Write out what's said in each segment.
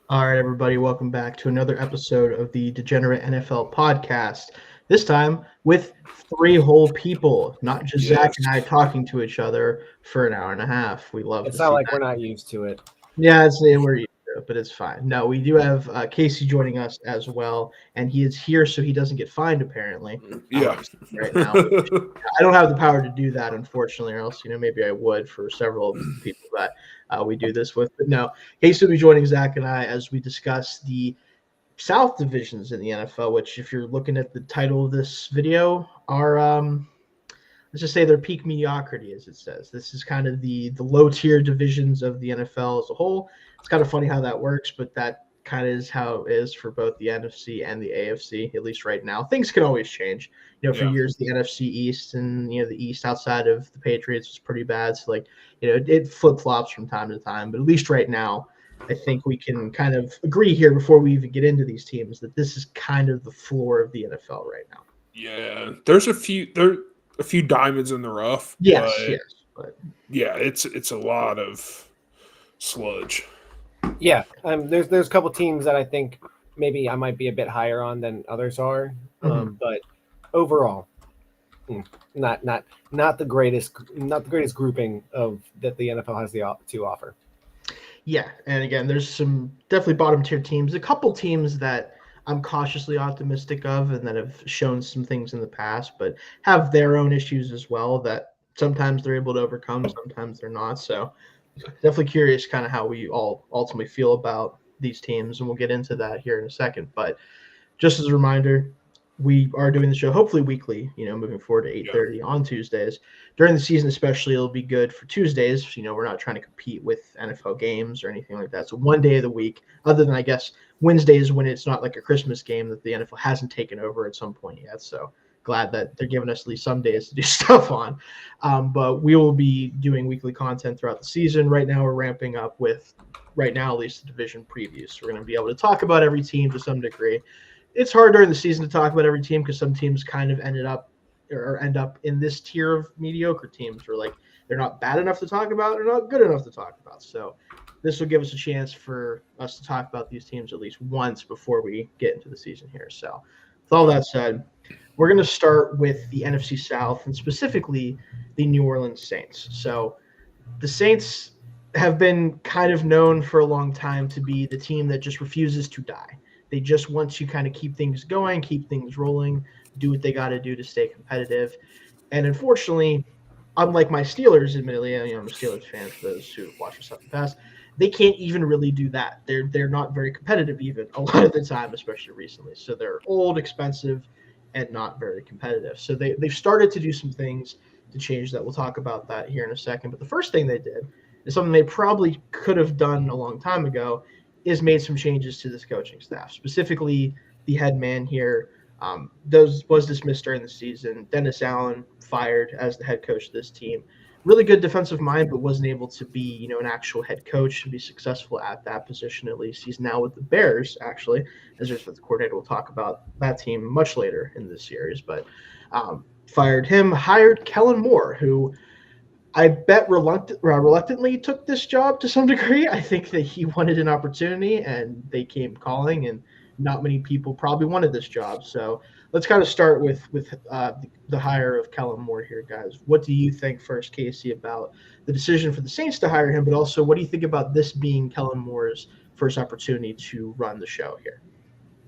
All right, everybody, welcome back to another episode of the Degenerate NFL Podcast. This time with three whole people, not just Zach Yes. and I talking to each other for an hour and a half. We love to It's not see like that. we're not used to it. Yeah, we're used to it, but it's fine. No, we do have Casey joining us as well, and he is here so he doesn't get fined, apparently. Yeah. Right now, I don't have the power to do that, unfortunately, or else, maybe I would for several of the people that we do this with. But no, Casey will be joining Zach and I as we discuss the South divisions in the NFL, which, if you're looking at the title of this video, are let's just say they're peak mediocrity, as it says. This is kind of the low tier divisions of the NFL as a whole. It's kind of funny how that works, but that kind of is how it is for both the NFC and the AFC, at least right now. Things can always change. For years, the NFC East and the East outside of the Patriots was pretty bad. So it flip flops from time to time. But at least right now, I think we can kind of agree here before we even get into these teams that this is kind of the floor of the NFL right now. Yeah, there's a few diamonds in the rough. Yes, but yeah, it's a lot of sludge. Yeah, there's a couple teams that I think maybe I might be a bit higher on than others are, but overall, not the greatest grouping of that the NFL has to offer. Yeah, and again, there's some definitely bottom tier teams. A couple teams that I'm cautiously optimistic of and that have shown some things in the past, but have their own issues as well that sometimes they're able to overcome, sometimes they're not. So definitely curious kind of how we all ultimately feel about these teams, and we'll get into that here in a second. But just as a reminder, we are doing the show hopefully weekly, moving forward to 8:30 on Tuesdays. During the season especially, it'll be good for Tuesdays. We're not trying to compete with NFL games or anything like that. So one day of the week, other than, I guess, Wednesdays when it's not like a Christmas game that the NFL hasn't taken over at some point yet. So glad that they're giving us at least some days to do stuff on. But we will be doing weekly content throughout the season. Right now we're ramping up with, at least, the division previews. So we're going to be able to talk about every team to some degree. It's hard during the season to talk about every team because some teams kind of end up in this tier of mediocre teams where they're not bad enough to talk about or not good enough to talk about. So this will give us a chance for us to talk about these teams at least once before we get into the season here. So with all that said, we're going to start with the NFC South and specifically the New Orleans Saints. So the Saints have been kind of known for a long time to be the team that just refuses to die. They just want to kind of keep things going, keep things rolling, do what they got to do to stay competitive. And unfortunately, unlike my Steelers, admittedly, I'm a Steelers fan for those who have watched us in the past, they can't even really do that. They're not very competitive even a lot of the time, especially recently. So they're old, expensive, and not very competitive. So they've started to do some things to change that. We'll talk about that here in a second. But the first thing they did is something they probably could have done a long time ago, is made some changes to this coaching staff, specifically the head man here. Was dismissed during the season. Dennis Allen fired as the head coach of this team. Really good defensive mind, but wasn't able to be, an actual head coach and be successful at that position. At least he's now with the Bears, actually, as their defensive coordinator. We'll talk about that team much later in this series. But fired him, hired Kellen Moore, who I bet reluctantly took this job to some degree. I think that he wanted an opportunity, and they came calling, and not many people probably wanted this job. So let's kind of start with the hire of Kellen Moore here, guys. What do you think first, Casey, about the decision for the Saints to hire him, but also what do you think about this being Kellen Moore's first opportunity to run the show here?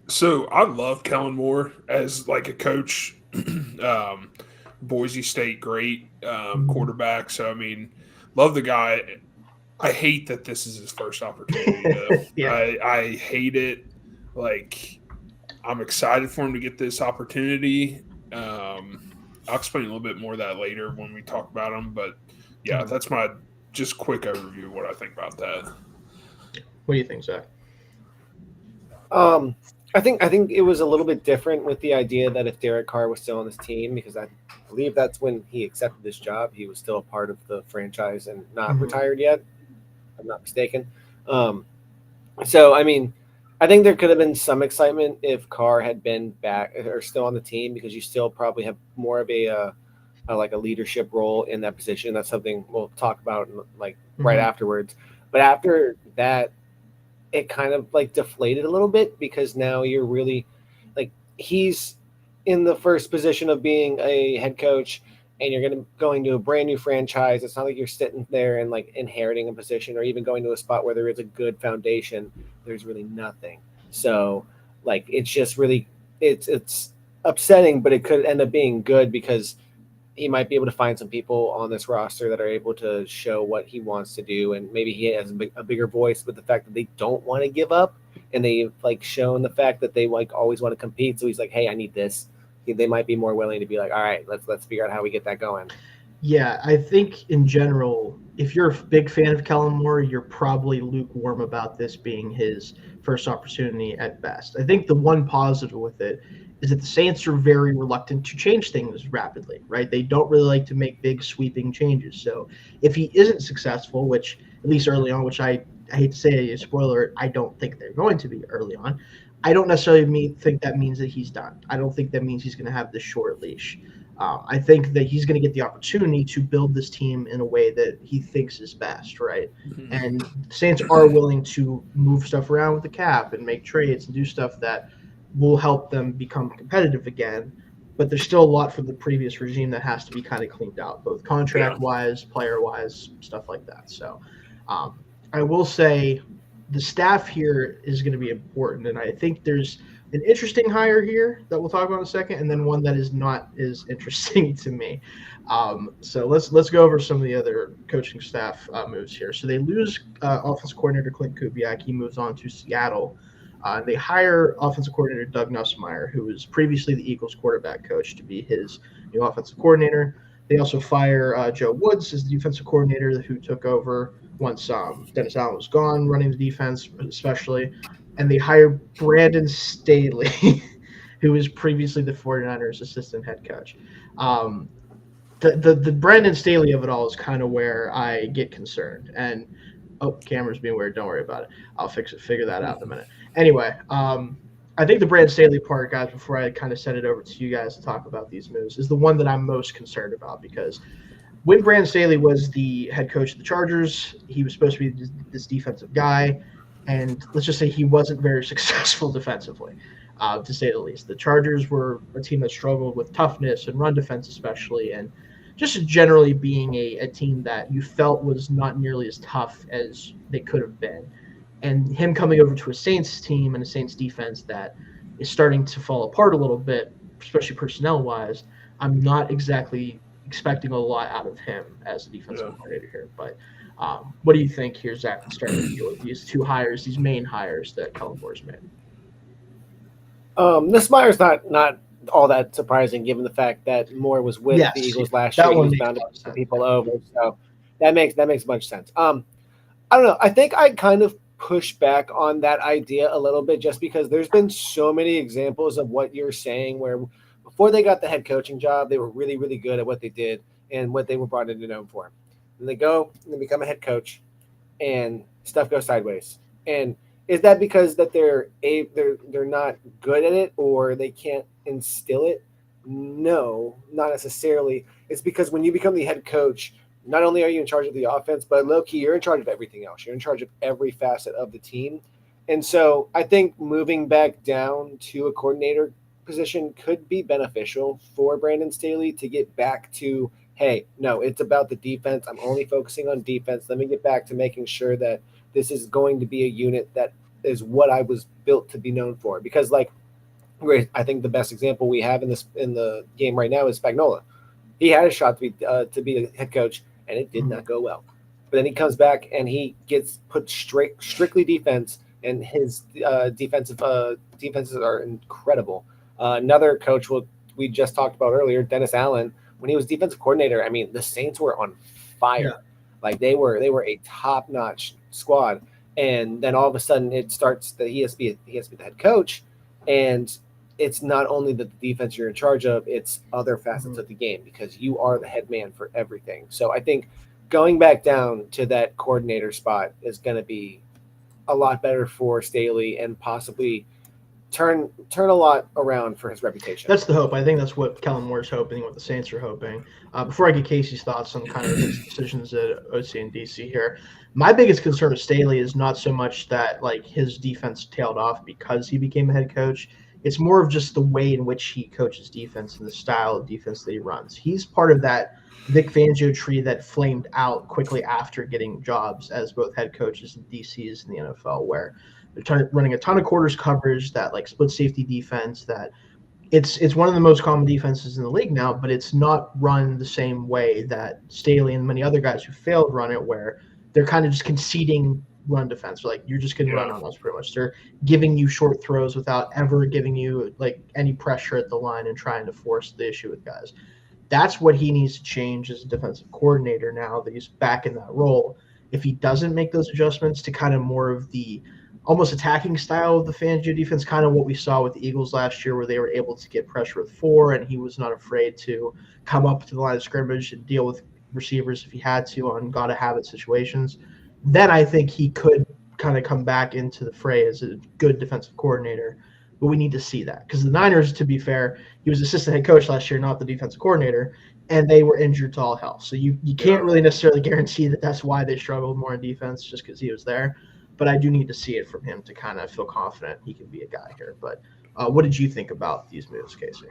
So I love Kellen Moore as a coach. Boise State, great quarterback. So, love the guy. I hate that this is his first opportunity, though. Yeah. I hate it. I'm excited for him to get this opportunity. I'll explain a little bit more of that later when we talk about him. But, yeah, that's my just quick overview of what I think about that. What do you think, Zach? I think it was a little bit different with the idea that if Derek Carr was still on this team, because I believe that's when he accepted this job. He was still a part of the franchise and not retired yet. If I'm not mistaken. So, I think there could have been some excitement if Carr had been back or still on the team, because you still probably have more of a leadership role in that position. That's something we'll talk about right afterwards. But after that, it kind of like deflated a little bit because now you're really like he's in the first position of being a head coach and you're going to a brand new franchise. It's not like you're sitting there and like inheriting a position or even going to a spot where there is a good foundation. There's really nothing. So like it's just really it's upsetting, but it could end up being good because he might be able to find some people on this roster that are able to show what he wants to do. And maybe he has a bigger voice with the fact that they don't want to give up and they've like shown the fact that they like always want to compete. So he's like, hey, I need this. They might be more willing to be like, all right, let's figure out how we get that going. Yeah, I think in general, if you're a big fan of Kellen Moore, you're probably lukewarm about this being his first opportunity at best. I think the one positive with it is that the Saints are very reluctant to change things rapidly, right? They don't really like to make big sweeping changes. So if he isn't successful, which at least early on, which I hate to say a spoiler, I don't think they're going to be early on. I don't necessarily think that means that he's done. I don't think that means he's going to have this short leash. I think that he's going to get the opportunity to build this team in a way that he thinks is best, right? Mm-hmm. And Saints are willing to move stuff around with the cap and make trades and do stuff that will help them become competitive again. But there's still a lot from the previous regime that has to be kind of cleaned out, both contract-wise, player-wise, stuff like that. So I will say the staff here is going to be important, and I think there's an interesting hire here that we'll talk about in a second, and then one that is not as interesting to me. So let's go over some of the other coaching staff moves here. So they lose offensive coordinator Clint Kubiak. He moves on to Seattle. They hire offensive coordinator Doug Nussmeier, who was previously the Eagles quarterback coach, to be his new offensive coordinator. They also fire Joe Woods as the defensive coordinator who took over once Dennis Allen was gone, running the defense especially. And they hire Brandon Staley, who was previously the 49ers assistant head coach. The Brandon Staley of it all is kind of where I get concerned. And, camera's being weird. Don't worry about it. I'll figure that out in a minute. Anyway, I think the Brandon Staley part, guys, before I kind of send it over to you guys to talk about these moves, is the one that I'm most concerned about because when Brandon Staley was the head coach of the Chargers, he was supposed to be this defensive guy. And let's just say he wasn't very successful defensively, to say the least. The Chargers were a team that struggled with toughness and run defense especially, and just generally being a team that you felt was not nearly as tough as they could have been. And him coming over to a Saints team and a Saints defense that is starting to fall apart a little bit, especially personnel-wise, I'm not exactly expecting a lot out of him as a defensive coordinator here. But what do you think here, Zach, starting to deal with these two hires, these main hires that Kellen Moore's made? Nussmeier's not all that surprising given the fact that Moore was with the Eagles last year. He was bound to put some people over, so that makes much sense. I don't know. I think I kind of push back on that idea a little bit just because there's been so many examples of what you're saying where before they got the head coaching job, they were really, really good at what they did and what they were brought in to know for. And they go and they become a head coach, and stuff goes sideways. And is that because that they're not good at it or they can't instill it? No, not necessarily. It's because when you become the head coach, not only are you in charge of the offense, but low-key, you're in charge of everything else. You're in charge of every facet of the team. And so I think moving back down to a coordinator position could be beneficial for Brandon Staley to get back to, hey, no, it's about the defense. I'm only focusing on defense. Let me get back to making sure that this is going to be a unit that is what I was built to be known for. Because, like, I think the best example we have in the game right now is Spagnuolo. He had a shot to be a head coach, and it did not go well. But then he comes back and he gets put strictly defense, and his defenses are incredible. Another coach we just talked about earlier, Dennis Allen, when he was defensive coordinator, I mean, the Saints were on fire. Yeah. Like they were a top-notch squad. And then all of a sudden it starts that he has to be the head coach, and it's not only the defense you're in charge of, it's other facets of the game because you are the head man for everything. So I think going back down to that coordinator spot is going to be a lot better for Staley and possibly turn a lot around for his reputation. That's the hope. I think that's what Kellen Moore's hoping, what the Saints are hoping. Before I get Casey's thoughts on kind of his decisions at OC and DC here, my biggest concern with Staley is not so much that like his defense tailed off because he became a head coach. It's more of just the way in which he coaches defense and the style of defense that he runs. He's part of that Vic Fangio tree that flamed out quickly after getting jobs as both head coaches and DCs in the NFL, where they're running a ton of quarters coverage, that like split safety defense, that it's one of the most common defenses in the league now, but it's not run the same way that Staley and many other guys who failed run it, where they're kind of just conceding run defense. Like, you're just going to run on us pretty much. They're giving you short throws without ever giving you like any pressure at the line and trying to force the issue with guys. That's what he needs to change as a defensive coordinator now that he's back in that role. If he doesn't make those adjustments to kind of more of the almost attacking style of the Fangio defense, kind of what we saw with the Eagles last year, where they were able to get pressure with 4, and he was not afraid to come up to the line of scrimmage and deal with receivers if he had to on gotta-have-it situations, then I think he could kind of come back into the fray as a good defensive coordinator. But we need to see that, because the Niners, to be fair, he was assistant head coach last year, not the defensive coordinator, and they were injured to all hell. So you can't really necessarily guarantee that that's why they struggled more in defense, just because he was there. But I do need to see it from him to kind of feel confident he can be a guy here. But what did you think about these moves, Casey?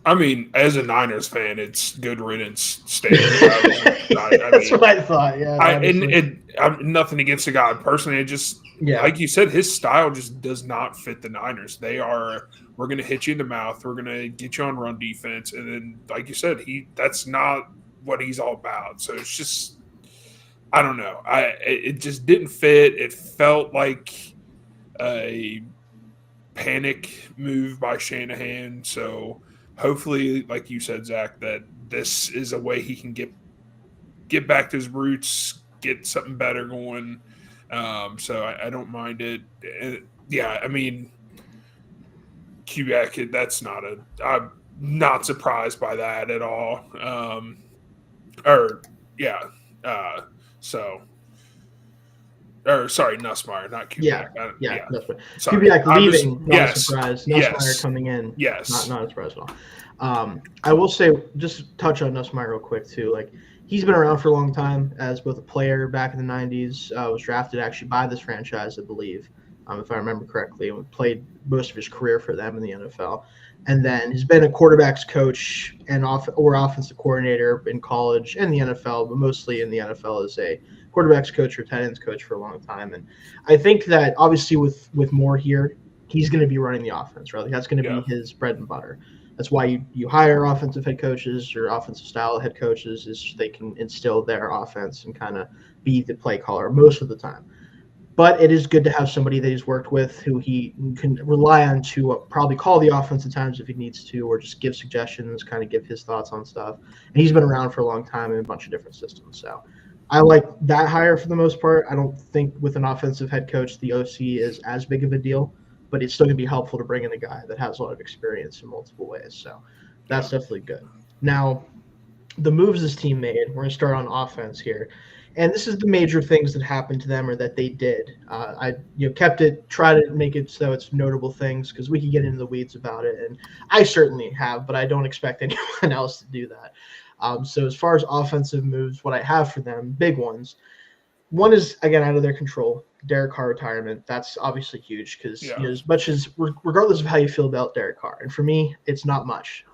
I mean, as a Niners fan, it's good riddance. Stay. That's what I thought. Yeah, I'm nothing against the guy personally. It just, like you said, his style just does not fit the Niners. We're going to hit you in the mouth. We're going to get you on run defense, and then, like you said, that's not what he's all about. So it's just, I don't know. It just didn't fit. It felt like a panic move by Shanahan. So hopefully, like you said, Zach, that this is a way he can get back to his roots, get something better going. So I don't mind it. I mean, Quebec, I'm not surprised by that at all. Sorry, Nussmeier, not Quebec. Nussmeier. Quebec leaving, not a surprise. Nussmeier coming in, not a surprise at all. I will say, just touch on Nussmeier real quick too. Like, he's been around for a long time as both a player back in the 90s, was drafted actually by this franchise, I believe, if I remember correctly, and played most of his career for them in the NFL. And then has been a quarterback's coach and offensive coordinator in college and the NFL, but mostly in the NFL as a quarterback's coach or tight ends coach for a long time. And I think that obviously with Moore here, he's going to be running the offense, right? Like, that's going to be his bread and butter. That's why you hire offensive head coaches or offensive style head coaches, is they can instill their offense and kind of be the play caller most of the time. But it is good to have somebody that he's worked with who he can rely on to probably call the offense at times if he needs to, or just give suggestions, kind of give his thoughts on stuff. And he's been around for a long time in a bunch of different systems. So I like that hire for the most part. I don't think with an offensive head coach, the OC is as big of a deal, but it's still going to be helpful to bring in a guy that has a lot of experience in multiple ways. So that's definitely good. Now, the moves this team made, we're going to start on offense here. And this is the major things that happened to them or that they did. I kept it, try to make it so it's notable things, because we could get into the weeds about it. And I certainly have, but I don't expect anyone else to do that. So as far as offensive moves, what I have for them, big ones. One is, again, out of their control. Derek Carr retirement. That's obviously huge because as much as, regardless of how you feel about Derek Carr, and for me, it's not much,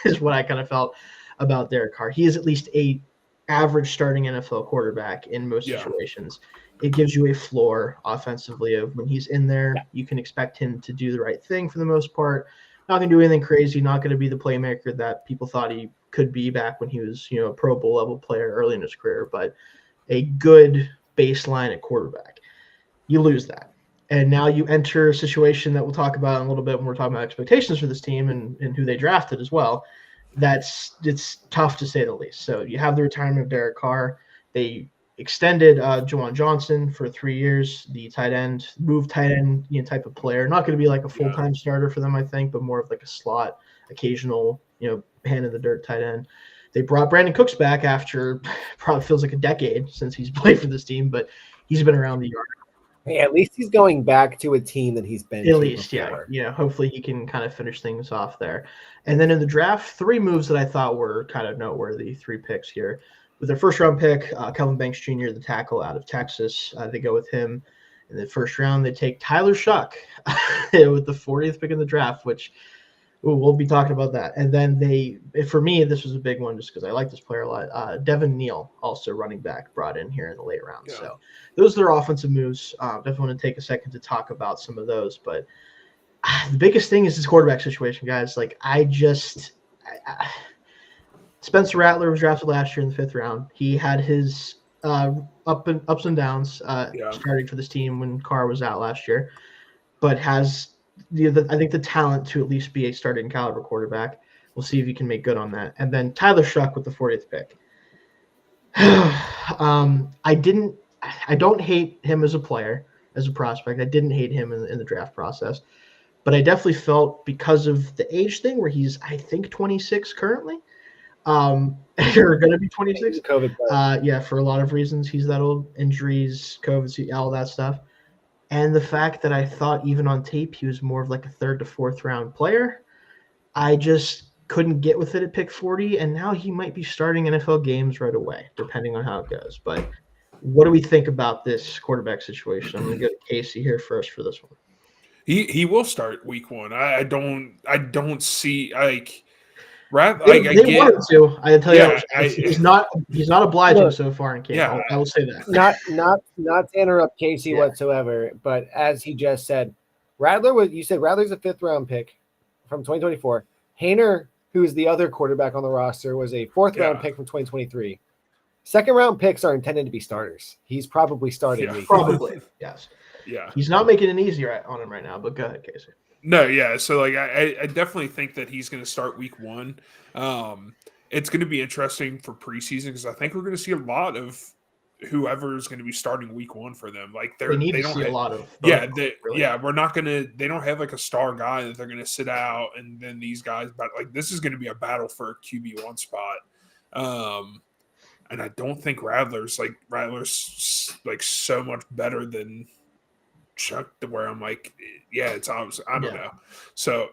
is what I kind of felt about Derek Carr. He is at least a average starting NFL quarterback in most situations. It gives you a floor offensively of when he's in there, you can expect him to do the right thing for the most part. Not going to do anything crazy, not going to be the playmaker that people thought he could be back when he was, a Pro Bowl level player early in his career, but a good baseline at quarterback. You lose that. And now you enter a situation that we'll talk about in a little bit when we're talking about expectations for this team and who they drafted as well. It's tough to say the least. So you have the retirement of Derek Carr. They extended Juwan Johnson for 3 years, the tight end, tight end type of player. Not going to be like a full-time starter for them, I think, but more of like a slot, occasional, hand in the dirt tight end. They brought Brandon Cooks back after probably feels like a decade since he's played for this team, but he's been around the yard. Hey, at least he's going back to a team that he's been At to least, before. hopefully he can kind of finish things off there. And then in the draft, 3 moves that I thought were kind of noteworthy, 3 picks here. With their first round pick, Kelvin Banks Jr., the tackle out of Texas, they go with him. In the first round, they take Tyler Shuck with the 40th pick in the draft, which we'll be talking about that. And then for me, this was a big one just because I like this player a lot. Devin Neal, also running back, brought in here in the late round. Yeah. So those are their offensive moves. Definitely want to take a second to talk about some of those. But the biggest thing is this quarterback situation, guys. Like, Spencer Rattler was drafted last year in the 5th round. He had his ups and downs starting for this team when Carr was out last year, but has I think the talent to at least be a starting caliber quarterback. We'll see if he can make good on that. And then Tyler Shuck with the 40th pick. I don't hate him as a player, as a prospect. I didn't hate him in the draft process, but I definitely felt because of the age thing where he's, I think, 26 currently. You're going to be 26. COVID. For a lot of reasons. He's that old. Injuries, COVID, all that stuff. And the fact that I thought even on tape he was more of like a 3rd to 4th round player, I just couldn't get with it at pick 40. And now he might be starting NFL games right away, depending on how it goes. But what do we think about this quarterback situation? I'm going to go to Casey here first for this one. He will start week 1. I don't see like. They wanted to. I tell you, he's not obliging so far in camp. Yeah, I will say that. Not to interrupt Casey whatsoever, but as he just said, you said Rattler's a 5th round pick from 2024. Haener, who's the other quarterback on the roster, was a 4th round pick from 2023. 2nd round picks are intended to be starters. He's probably starting. Yeah, probably. Yes. Yeah. He's not making it easier on him right now, but go ahead, Casey. No, yeah. So, like, I definitely think that he's going to start week 1. It's going to be interesting for preseason because I think we're going to see a lot of whoever is going to be starting week 1 for them. Like, they don't see a lot of. We're not going to. They don't have like a star guy that they're going to sit out, and then these guys. But like, this is going to be a battle for a QB1 spot. And I don't think Rattler's like so much better than Chuck, to where I'm like, it's obvious. I don't know. So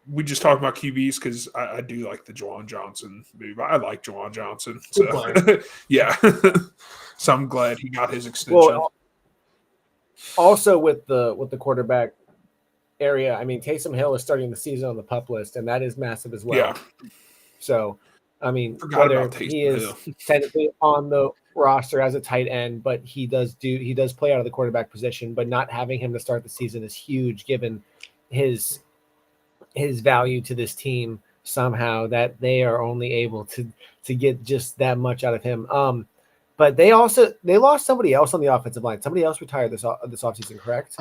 we just talk about QBs because I do like the Juwan Johnson move. I like Juwan Johnson. So so I'm glad he got his extension. Well, also with the quarterback area, I mean, Taysom Hill is starting the season on the PUP list, and that is massive as well. Yeah. So I mean, whether he is technically on the roster as a tight end, but he does play out of the quarterback position, but not having him to start the season is huge given his value to this team somehow, that they are only able to get just that much out of him. But they lost somebody else on the offensive line. Somebody else retired this offseason, correct?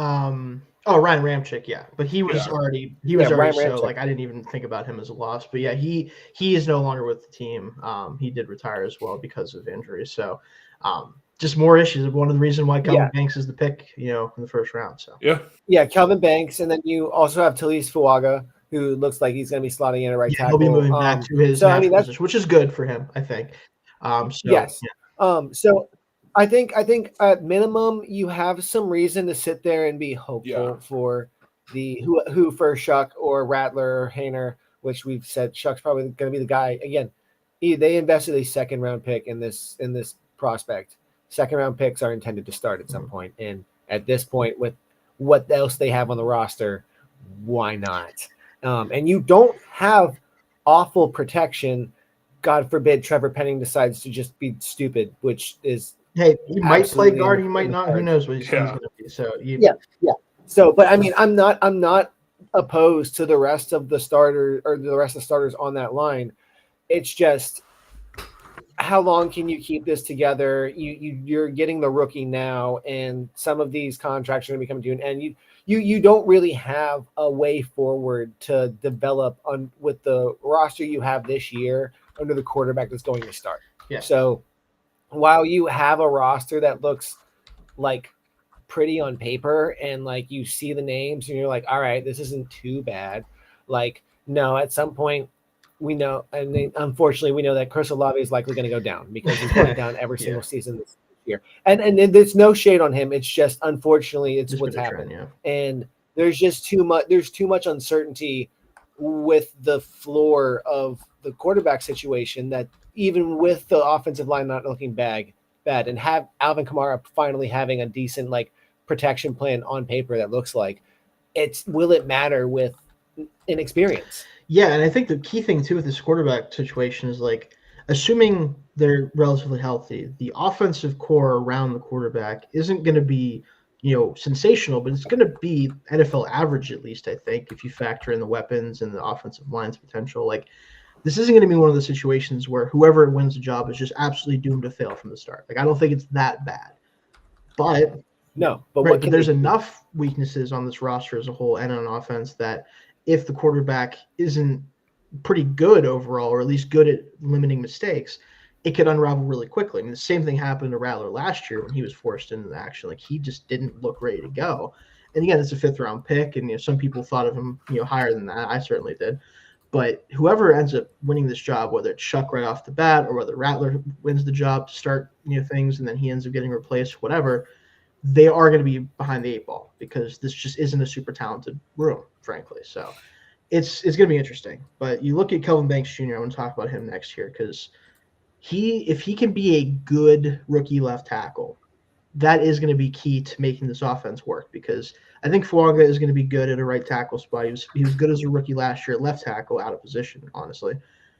Ryan Ramczyk, but he was already so like I didn't even think about him as a loss. But he is no longer with the team. He did retire as well because of injury. So just more issues. One of the reasons why Kelvin Banks is the pick, in the first round. So Kelvin Banks, and then you also have Talise Fuaga, who looks like he's going to be slotting in a right tackle. He'll be moving back to his position, which is good for him, I think. So I think at minimum you have some reason to sit there and be hopeful for the who for Shuck or Rattler or Haener, which we've said Shuck's probably going to be the guy. Again, they invested a 2nd round pick in this prospect. 2nd round picks are intended to start at some point, and at this point, with what else they have on the roster, why not? And you don't have awful protection. God forbid Trevor Penning decides to just be stupid, which is he might play guard, he might not. Who knows what he's going to be? So So, but I mean, I'm not opposed to the rest of the starter or the rest of the starters on that line. It's just how long can you keep this together? You're getting the rookie now, and some of these contracts are going to be coming to an end. You don't really have a way forward to develop with the roster you have this year under the quarterback that's going to start. Yeah. So while you have a roster that looks like pretty on paper and like you see the names and you're like, all right, this isn't too bad. Like, no, at some point we know, and unfortunately we know that Chris Olave is likely going to go down because he's going down every single season this year. And there's no shade on him. It's just, unfortunately, it's what's happened. Trend, And there's just too much uncertainty with the floor of the quarterback situation, that even with the offensive line not looking bad, and have Alvin Kamara finally having a decent protection plan on paper that looks like, will it matter with inexperience? Yeah, and I think the key thing too with this quarterback situation is assuming they're relatively healthy, the offensive core around the quarterback isn't going to be, sensational, but it's going to be NFL average, at least, I think, if you factor in the weapons and the offensive line's potential. This isn't going to be one of the situations where whoever wins the job is just absolutely doomed to fail from the start. I don't think it's that bad. But no, but right, but there's enough weaknesses on this roster as a whole and on offense that if the quarterback isn't pretty good overall, or at least good at limiting mistakes, it could unravel really quickly. I mean, the same thing happened to Rattler last year when he was forced into the action. He just didn't look ready to go. And again, it's a 5th-round pick, and some people thought of him, higher than that. I certainly did. But whoever ends up winning this job, whether it's Chuck right off the bat or whether Rattler wins the job to start things and then he ends up getting replaced, whatever, they are going to be behind the 8 ball because this just isn't a super talented room, frankly. So it's going to be interesting. But you look at Kelvin Banks Jr., I want to talk about him next year because if he can be a good rookie left tackle, that is going to be key to making this offense work, because I think Fuaga is going to be good at a right tackle spot. He was good as a rookie last year at left tackle, out of position, honestly.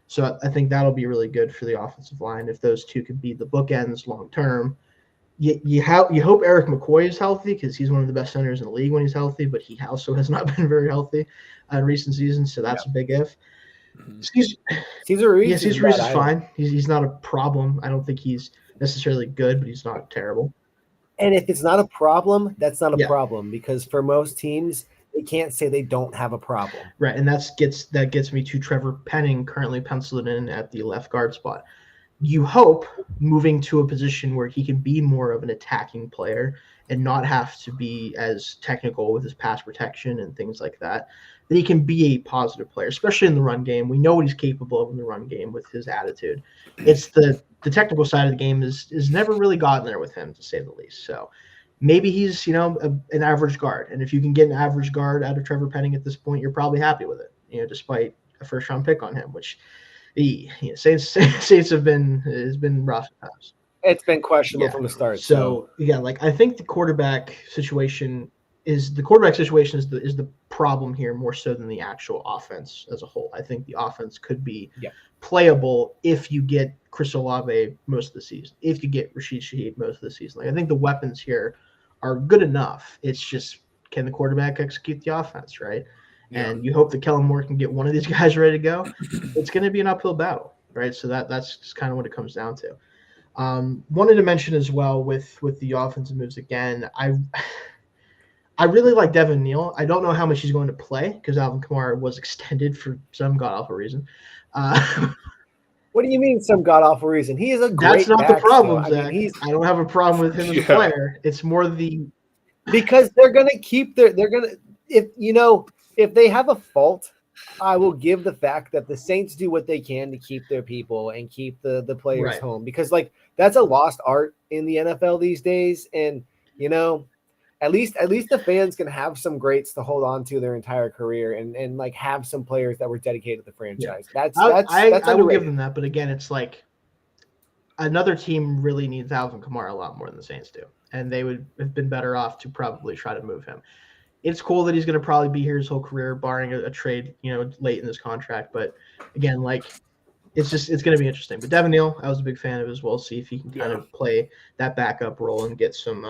So I think that'll be really good for the offensive line if those two can be the bookends long term. You hope Eric McCoy is healthy, because he's one of the best centers in the league when he's healthy, but he also has not been very healthy in recent seasons, so that's a big if. Cesar Ruiz is fine. He's not a problem. I don't think he's necessarily good, but he's not terrible. And if it's not a problem, that's not a problem, because for most teams, they can't say they don't have a problem. Right, and that gets me to Trevor Penning, currently penciled in at the left guard spot. You hope, moving to a position where he can be more of an attacking player and not have to be as technical with his pass protection and things like that he can be a positive player, especially in the run game. We know what he's capable of in the run game with his attitude. It's the technical side of the game is never really gotten there with him, to say the least. So maybe he's, an average guard. And if you can get an average guard out of Trevor Penning at this point, you're probably happy with it, despite a first-round pick on him, which Saints have been rough at times. It's been questionable from the start. So I think the quarterback situation is the problem here more so than the actual offense as a whole. I think the offense could be playable if you get Chris Olave most of the season, if you get Rashid Shaheed most of the season. I think the weapons here are good enough. It's just, can the quarterback execute the offense, right? Yeah. And you hope that Kellen Moore can get one of these guys ready to go. It's going to be an uphill battle, right? So that's just kind of what it comes down to. Wanted to mention as well with the offensive moves again, I really like Devin Neal. I don't know how much he's going to play because Alvin Kamara was extended for some god-awful reason. What do you mean some god-awful reason? He is a great That's not back, the problem, so. Zach. I don't have a problem with him as a player. It's more because they're going to keep if they have a fault, I will give the fact that the Saints do what they can to keep their people and keep the players home, because that's a lost art in the NFL these days. And, at least the fans can have some greats to hold on to their entire career and have some players that were dedicated to the franchise. Yeah. That's I will give them that, but again, it's another team really needs Alvin Kamara a lot more than the Saints do, and they would have been better off to probably try to move him. It's cool that he's going to probably be here his whole career, barring a trade, late in this contract. But again, it's going to be interesting. But Devin Neal, I was a big fan of as well. See if he can kind of play that backup role and get some.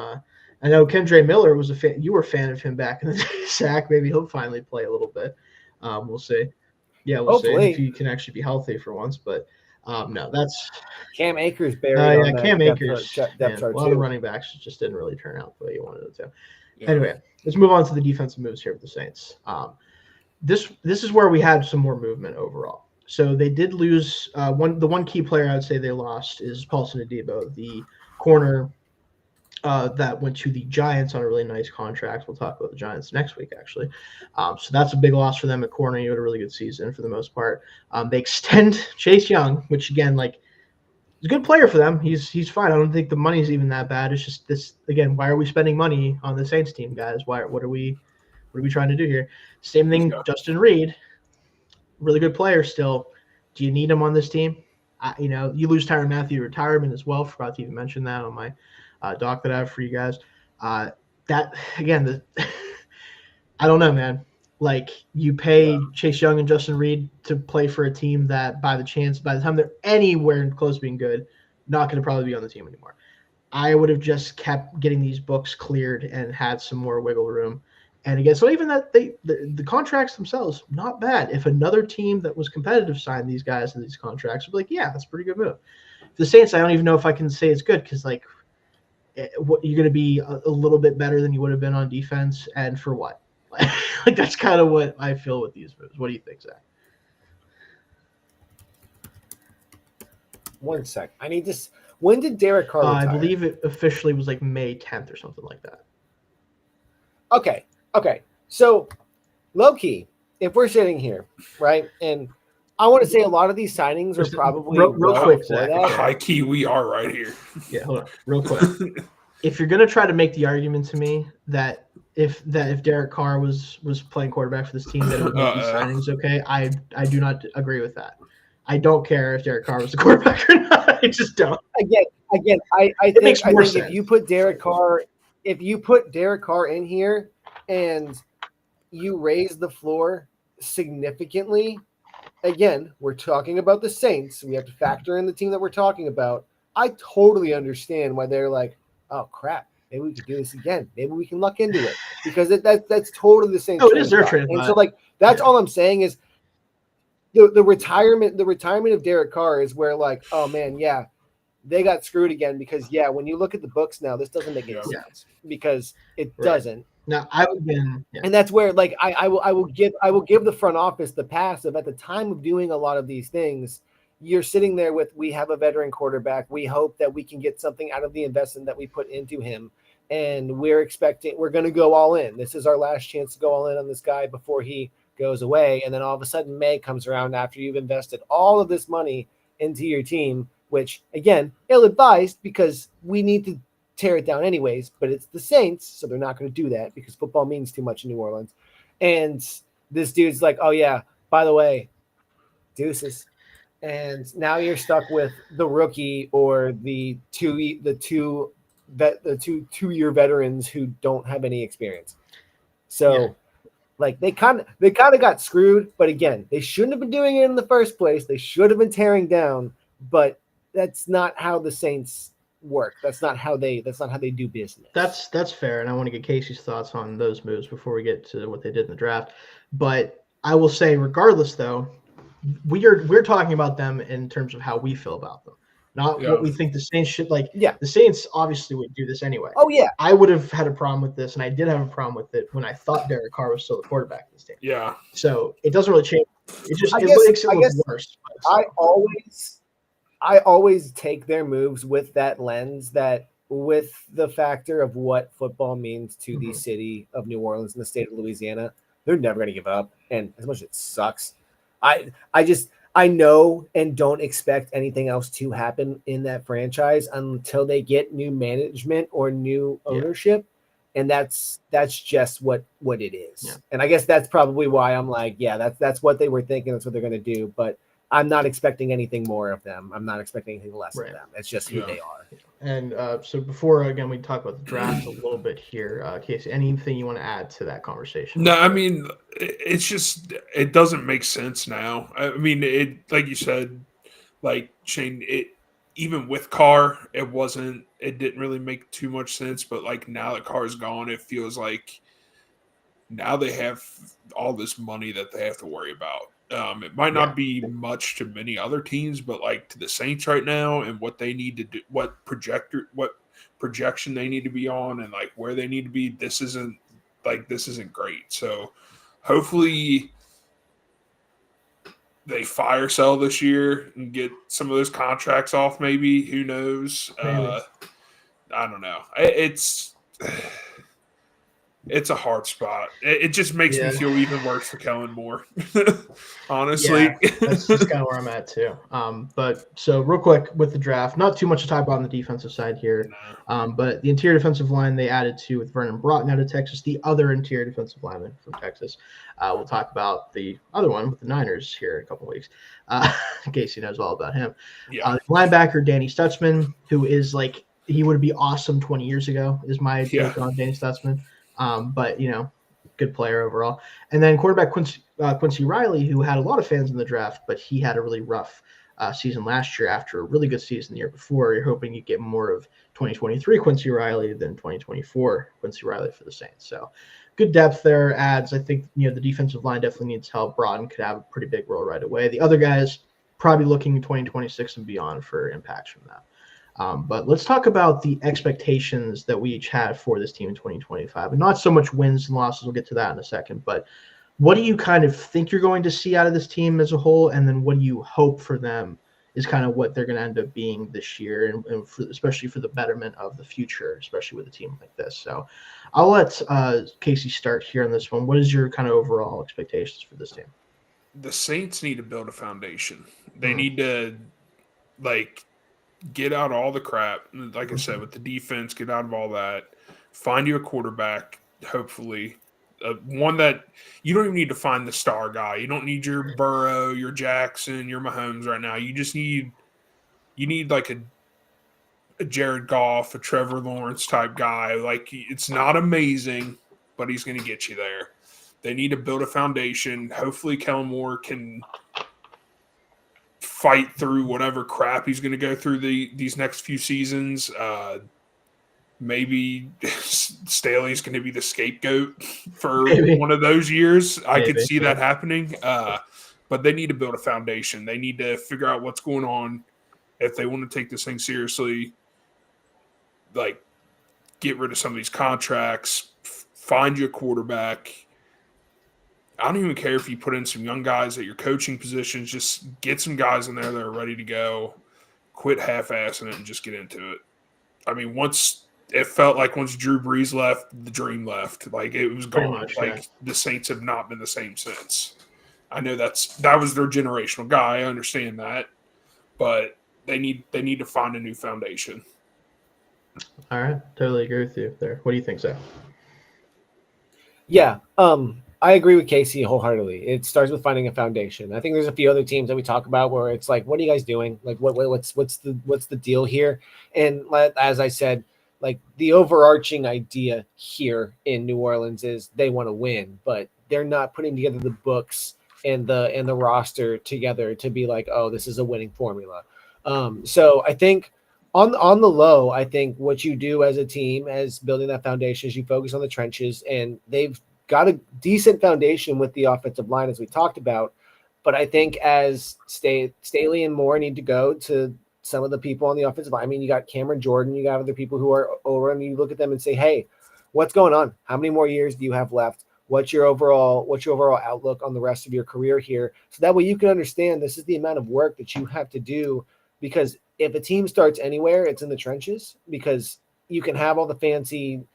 I know Kendre Miller was a fan. You were a fan of him back in the day, Zach. Maybe he'll finally play a little bit. We'll see. Yeah, we'll see if he can actually be healthy for once. But no, that's Cam Akers buried. Cam Akers. Depth chart a lot of running backs just didn't really turn out the way you wanted it to. Yeah. Anyway, let's move on to the defensive moves here with the Saints. This is where we had some more movement overall. So they did lose the one key player I would say they lost is Paulson Adebo, the corner that went to the Giants on a really nice contract. We'll talk about the Giants next week, actually. So that's a big loss for them at corner. You had a really good season for the most part. They extend Chase Young, which again, a good player for them. He's fine. I don't think the money's even that bad. It's just this again. Why are we spending money on the Saints team, guys? What are we trying to do here? Same thing. Justin Reed, really good player still. Do you need him on this team? You lose Tyrann Mathieu to retirement as well. Forgot to even mention that on my doc that I have for you guys. That again, I don't know, man. Like you pay Chase Young and Justin Reed to play for a team that by the time they're anywhere close to being good, not going to probably be on the team anymore. I would have just kept getting these books cleared and had some more wiggle room. And again, so even that the contracts themselves, not bad. If another team that was competitive signed these guys to these contracts, would be like, yeah, that's a pretty good move. The Saints, I don't even know if I can say it's good because like, what you're going to be a little bit better than you would have been on defense, and for what? Like that's kind of what I feel with these moves. What do you think, Zach? 1 sec. I need this. When did Derek Carr retire? I believe it officially was like May 10th or something like that. Okay. So, low key, if we're sitting here, right, and I want to say a lot of these signings are probably real quick, Zach. High key, we are right here. Yeah, hold on, real quick. If you're gonna try to make the argument to me that if Derek Carr was playing quarterback for this team, that it would make these signings okay, I do not agree with that. I don't care if Derek Carr was the quarterback or not. I just don't. Again, I think if you put Derek Carr in here and you raise the floor significantly, again, we're talking about the Saints. We have to factor in the team that we're talking about. I totally understand why they're like, oh crap, maybe we could do this again. Maybe we can luck into it because that's totally the same. Oh, it is their trade. And so like that's all I'm saying is the retirement of Derek Carr is where like, oh man, yeah, they got screwed again because when you look at the books now, this doesn't make any sense because it doesn't. Now I would and that's where like I will give the front office the pass of at the time of doing a lot of these things. You're sitting there with, we have a veteran quarterback. We hope that we can get something out of the investment that we put into him. And we're going to go all in. This is our last chance to go all in on this guy before he goes away. And then all of a sudden May comes around after you've invested all of this money into your team, which again, ill-advised because we need to tear it down anyways, but it's the Saints. So they're not going to do that because football means too much in New Orleans. And this dude's like, oh yeah, by the way, deuces. And now you're stuck with the rookie or the two-year veterans who don't have any experience. So, like they kind of got screwed. But again, they shouldn't have been doing it in the first place. They should have been tearing down. But that's not how the Saints work. That's not how they do business. That's fair, and I want to get Casey's thoughts on those moves before we get to what they did in the draft. But I will say, regardless, though. We're talking about them in terms of how we feel about them, not what we think the Saints should like. Yeah, the Saints obviously would do this anyway. Oh yeah, I would have had a problem with this, and I did have a problem with it when I thought Derek Carr was still the quarterback of this team. Yeah. So it doesn't really change. It just makes it look worse. I always take their moves with that lens, that with the factor of what football means to the city of New Orleans and the state of Louisiana. They're never going to give up, and as much as it sucks. I know and don't expect anything else to happen in that franchise until they get new management or new ownership. And that's just what it is. Yeah. And I guess that's probably why I'm like, that's what they were thinking. That's what they're going to do. But I'm not expecting anything more of them. I'm not expecting anything less of them. It's just who they are. And so before, again, we talk about the draft a little bit here. Casey, anything you want to add to that conversation? No, I mean, it's just, it doesn't make sense now. I mean, it, like you said, like Shane, even with Carr, it didn't really make too much sense. But like now that Carr is gone, it feels like now they have all this money that they have to worry about. It might not be much to many other teams, but like to the Saints right now and what they need to do, what projection they need to be on and like where they need to be, this isn't great. So hopefully they fire sell this year and get some of those contracts off. Maybe, who knows? I don't know. it's a hard spot. It just makes me feel even worse for Kellen Moore, honestly. Yeah, that's just kind of where I'm at too. But so real quick with the draft, not too much to talk about on the defensive side here. But the interior defensive line they added to with Vernon Broughton out of Texas, the other interior defensive lineman from Texas. We'll talk about the other one with the Niners here in a couple of weeks. Casey knows all about him. Yeah. Linebacker Danny Stutzman, who is like he would be awesome 20 years ago, is my take on Danny Stutzman. But good player overall. And then quarterback Quincy Riley, who had a lot of fans in the draft, but he had a really rough season last year after a really good season the year before. You're hoping you get more of 2023 Quincy Riley than 2024 Quincy Riley for the Saints. So good depth there. Adds, I think, the defensive line definitely needs help. Broughton could have a pretty big role right away. The other guys probably looking in 2026 and beyond for impacts from that. But let's talk about the expectations that we each had for this team in 2025. And not so much wins and losses. We'll get to that in a second. But what do you kind of think you're going to see out of this team as a whole? And then what do you hope for them is kind of what they're going to end up being this year, and especially for the betterment of the future, especially with a team like this. So I'll let Casey start here on this one. What is your kind of overall expectations for this team? The Saints need to build a foundation. They need to, get out all the crap. Like I said, with the defense, get out of all that. Find you a quarterback, hopefully. One that you don't even need to find the star guy. You don't need your Burrow, your Jackson, your Mahomes right now. You just need like a Jared Goff, a Trevor Lawrence type guy. Like, it's not amazing, but he's going to get you there. They need to build a foundation. Hopefully Kellen Moore can fight through whatever crap he's going to go through these next few seasons. Maybe Staley's going to be the scapegoat for one of those years. I could see that happening. But they need to build a foundation. They need to figure out what's going on if they want to take this thing seriously. Like, get rid of some of these contracts, find you a quarterback. I don't even care if you put in some young guys at your coaching positions. Just get some guys in there that are ready to go. Quit half-assing it and just get into it. I mean, it felt like once Drew Brees left, the dream left. Like, it was gone. The Saints have not been the same since. I know that was their generational guy. I understand that. But they need to find a new foundation. All right. Totally agree with you there. What do you think, Zach? Yeah. I agree with Casey wholeheartedly. It starts with finding a foundation. I think there's a few other teams that we talk about where it's like, what are you guys doing? Like, what's the deal here? And as I said, like, the overarching idea here in New Orleans is they want to win, but they're not putting together the books and the roster together to be like, oh, this is a winning formula. So I think on the low, I think what you do as a team, as building that foundation, is you focus on the trenches, and they've got a decent foundation with the offensive line, as we talked about. But I think as Staley and Moore need to go to some of the people on the offensive line. I mean, you got Cameron Jordan, you got other people who are over, and you look at them and say, hey, what's going on? How many more years do you have left? What's your overall outlook on the rest of your career here? So that way you can understand this is the amount of work that you have to do, because if a team starts anywhere, it's in the trenches, because you can have all the fancy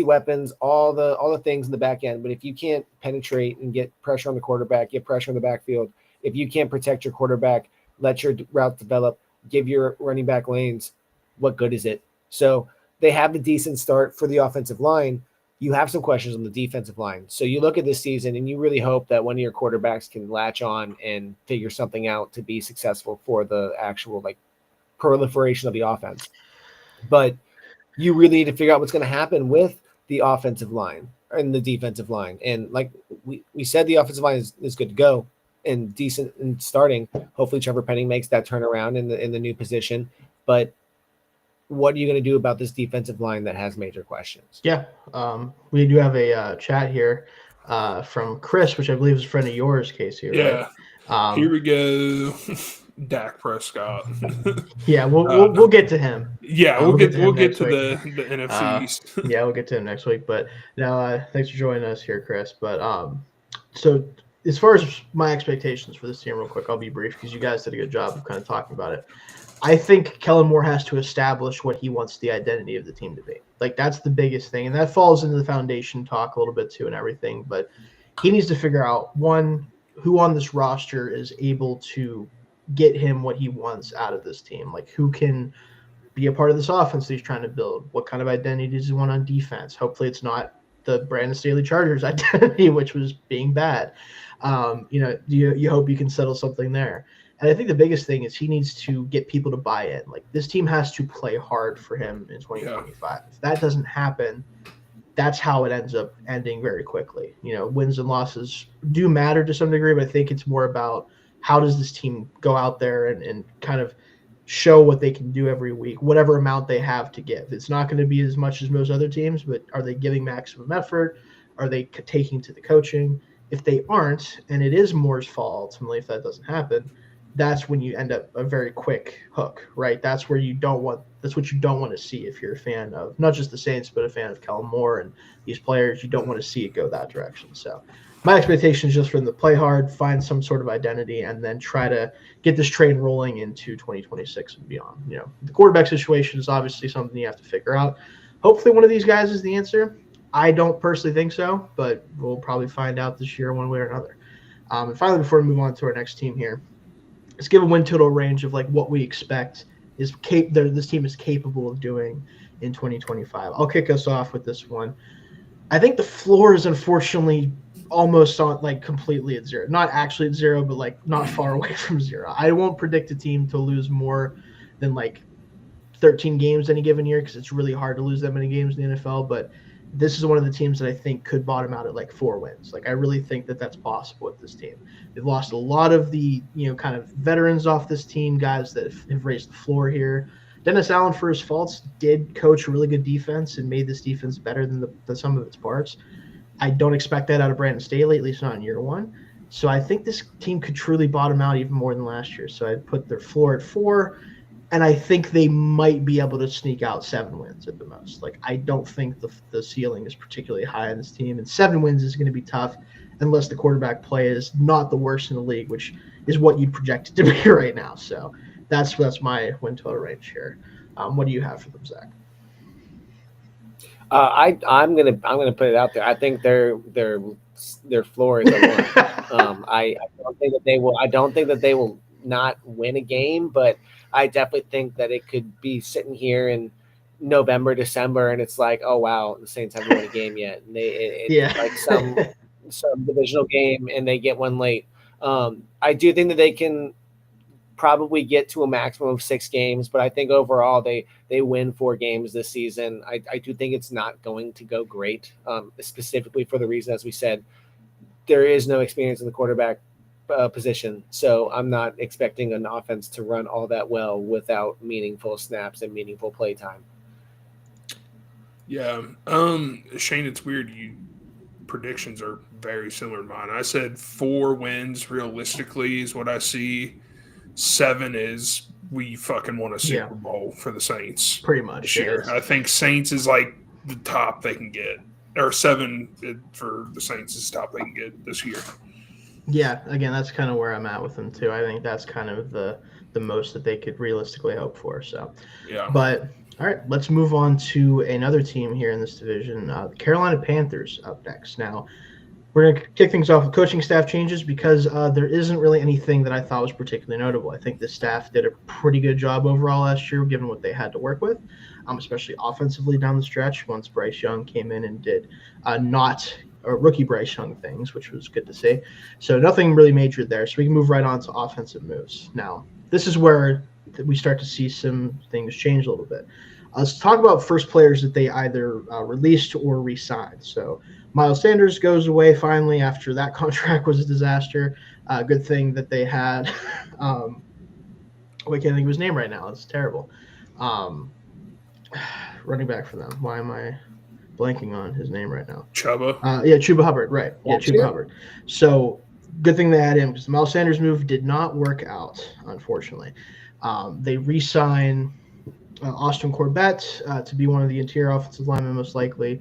weapons, all the things in the back end. But if you can't penetrate and get pressure on the quarterback, get pressure on the backfield, if you can't protect your quarterback, let your route develop, give your running back lanes, what good is it? So they have a decent start for the offensive line. You have some questions on the defensive line. So you look at this season and you really hope that one of your quarterbacks can latch on and figure something out to be successful for the actual proliferation of the offense. But you really need to figure out what's going to happen with the offensive line and the defensive line. And like we said, the offensive line is good to go and decent in starting. Hopefully Trevor Penning makes that turnaround in the new position. But what are you going to do about this defensive line that has major questions? Yeah. We do have a chat here from Chris, which I believe is a friend of yours, Casey. Right? Yeah. Here we go. Dak Prescott. Yeah, we'll get to him. Yeah, we'll get to the NFC East. Yeah, we'll get to him next week. But now, thanks for joining us here, Chris. But so as far as my expectations for this team, real quick, I'll be brief because you guys did a good job of kind of talking about it. I think Kellen Moore has to establish what he wants the identity of the team to be. Like, that's the biggest thing. And that falls into the foundation talk a little bit too and everything. But he needs to figure out, one, who on this roster is able to get him what he wants out of this team. Like, who can be a part of this offense that he's trying to build? What kind of identity does he want on defense? Hopefully it's not the Brandon Staley Chargers identity, which was being bad. You hope you can settle something there. And I think the biggest thing is he needs to get people to buy in. Like, this team has to play hard for him in 2025. Yeah. If that doesn't happen, that's how it ends up ending very quickly. Wins and losses do matter to some degree, but I think it's more about how does this team go out there and kind of show what they can do every week, whatever amount they have to give. It's not going to be as much as most other teams, but are they giving maximum effort? Are they taking to the coaching? If they aren't, and it is Moore's fault, ultimately, if that doesn't happen, that's when you end up a very quick hook, right? That's what you don't want to see if you're a fan of not just the Saints, but a fan of Kellen Moore and these players. You don't want to see it go that direction. So my expectation is just for them to play hard, find some sort of identity, and then try to get this train rolling into 2026 and beyond. The quarterback situation is obviously something you have to figure out. Hopefully one of these guys is the answer. I don't personally think so, but we'll probably find out this year one way or another. And finally, before we move on to our next team here, let's give a win total range of like what we expect this team is capable of doing in 2025. I'll kick us off with this one. I think the floor is unfortunately almost on like completely at zero. Not actually at zero, but like not far away from zero. I won't predict a team to lose more than like 13 games any given year because it's really hard to lose that many games in the NFL, but this is one of the teams that I think could bottom out at like 4 wins. Like, I really think that that's possible with this team. They've lost a lot of the, kind of veterans off this team, guys that have raised the floor here. Dennis Allen, for his faults, did coach a really good defense and made this defense better than the sum of its parts. I don't expect that out of Brandon Staley, at least not in year one. So I think this team could truly bottom out even more than last year. So I'd put their floor at 4. And I think they might be able to sneak out 7 wins at the most. Like, I don't think the ceiling is particularly high on this team. And 7 wins is going to be tough unless the quarterback play is not the worst in the league, which is what you'd project it to be right now. So that's my win total range here. What do you have for them, Zach? I'm gonna put it out there. I think their floor is a 1. I don't think that they will not win a game, but I definitely think that it could be sitting here in November, December, and it's like, oh wow, the Saints haven't won a game yet, and it's like some divisional game, and they get one late. I do think that they can probably get to a maximum of 6 games, but I think overall they win 4 games this season. I do think it's not going to go great, specifically for the reason, as we said, there is no experience in the quarterback position. So I'm not expecting an offense to run all that well without meaningful snaps and meaningful play time. Yeah. Shane, it's weird. Predictions are very similar to mine. I said 4 wins realistically is what I see. 7 is we fucking won a Super Bowl for the Saints. Pretty much. This year. I think Saints is like the top they can get. Or 7 for the Saints is the top they can get this year. Yeah, again, that's kind of where I'm at with them too. I think that's kind of the most that they could realistically hope for. So, yeah. But all right, let's move on to another team here in this division. The Carolina Panthers up next. Now, we're going to kick things off with coaching staff changes because there isn't really anything that I thought was particularly notable. I think the staff did a pretty good job overall last year, given what they had to work with, especially offensively down the stretch once Bryce Young came in and did rookie Bryce Young things, which was good to see. So nothing really major there. So we can move right on to offensive moves. Now, this is where we start to see some things change a little bit. Let's talk about first players that they either released or re-signed. So Miles Sanders goes away finally after that contract was a disaster. Good thing that they had I can't think of his name right now. It's terrible. Running back for them. Why am I blanking on his name right now? Chuba. Chuba Hubbard, right. Yeah, Chuba Hubbard. So good thing they had him because the Miles Sanders move did not work out, unfortunately. They re-sign Austin Corbett to be one of the interior offensive linemen, most likely.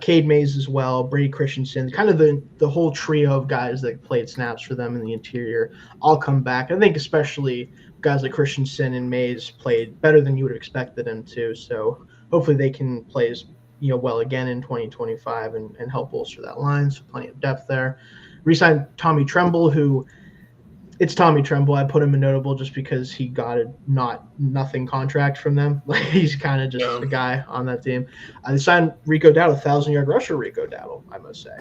Cade Mays as well, Brady Christensen, kind of the whole trio of guys that played snaps for them in the interior all come back. I think especially guys like Christensen and Mays played better than you would have expected them to. So hopefully they can play well again in 2025 and help bolster that line. So plenty of depth there. Resigned Tommy Tremble, who it's Tommy Tremble. I put him in notable just because he got a nothing contract from them. Like he's kind of just a guy on that team. They signed Rico Dowdle, 1,000-yard rusher Rico Dowdle, I must say.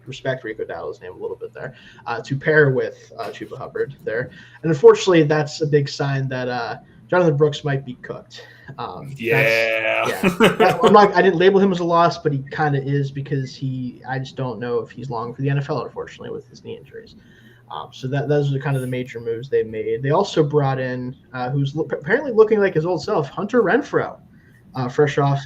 Respect Rico Dowdle's name a little bit there, to pair with Chuba Hubbard there. And unfortunately, that's a big sign that Jonathan Brooks might be cooked. I didn't label him as a loss, but he kind of is because I just don't know if he's long for the NFL, unfortunately, with his knee injuries. So those are kind of the major moves they made. They also brought in who's apparently looking like his old self, Hunter Renfrow, fresh off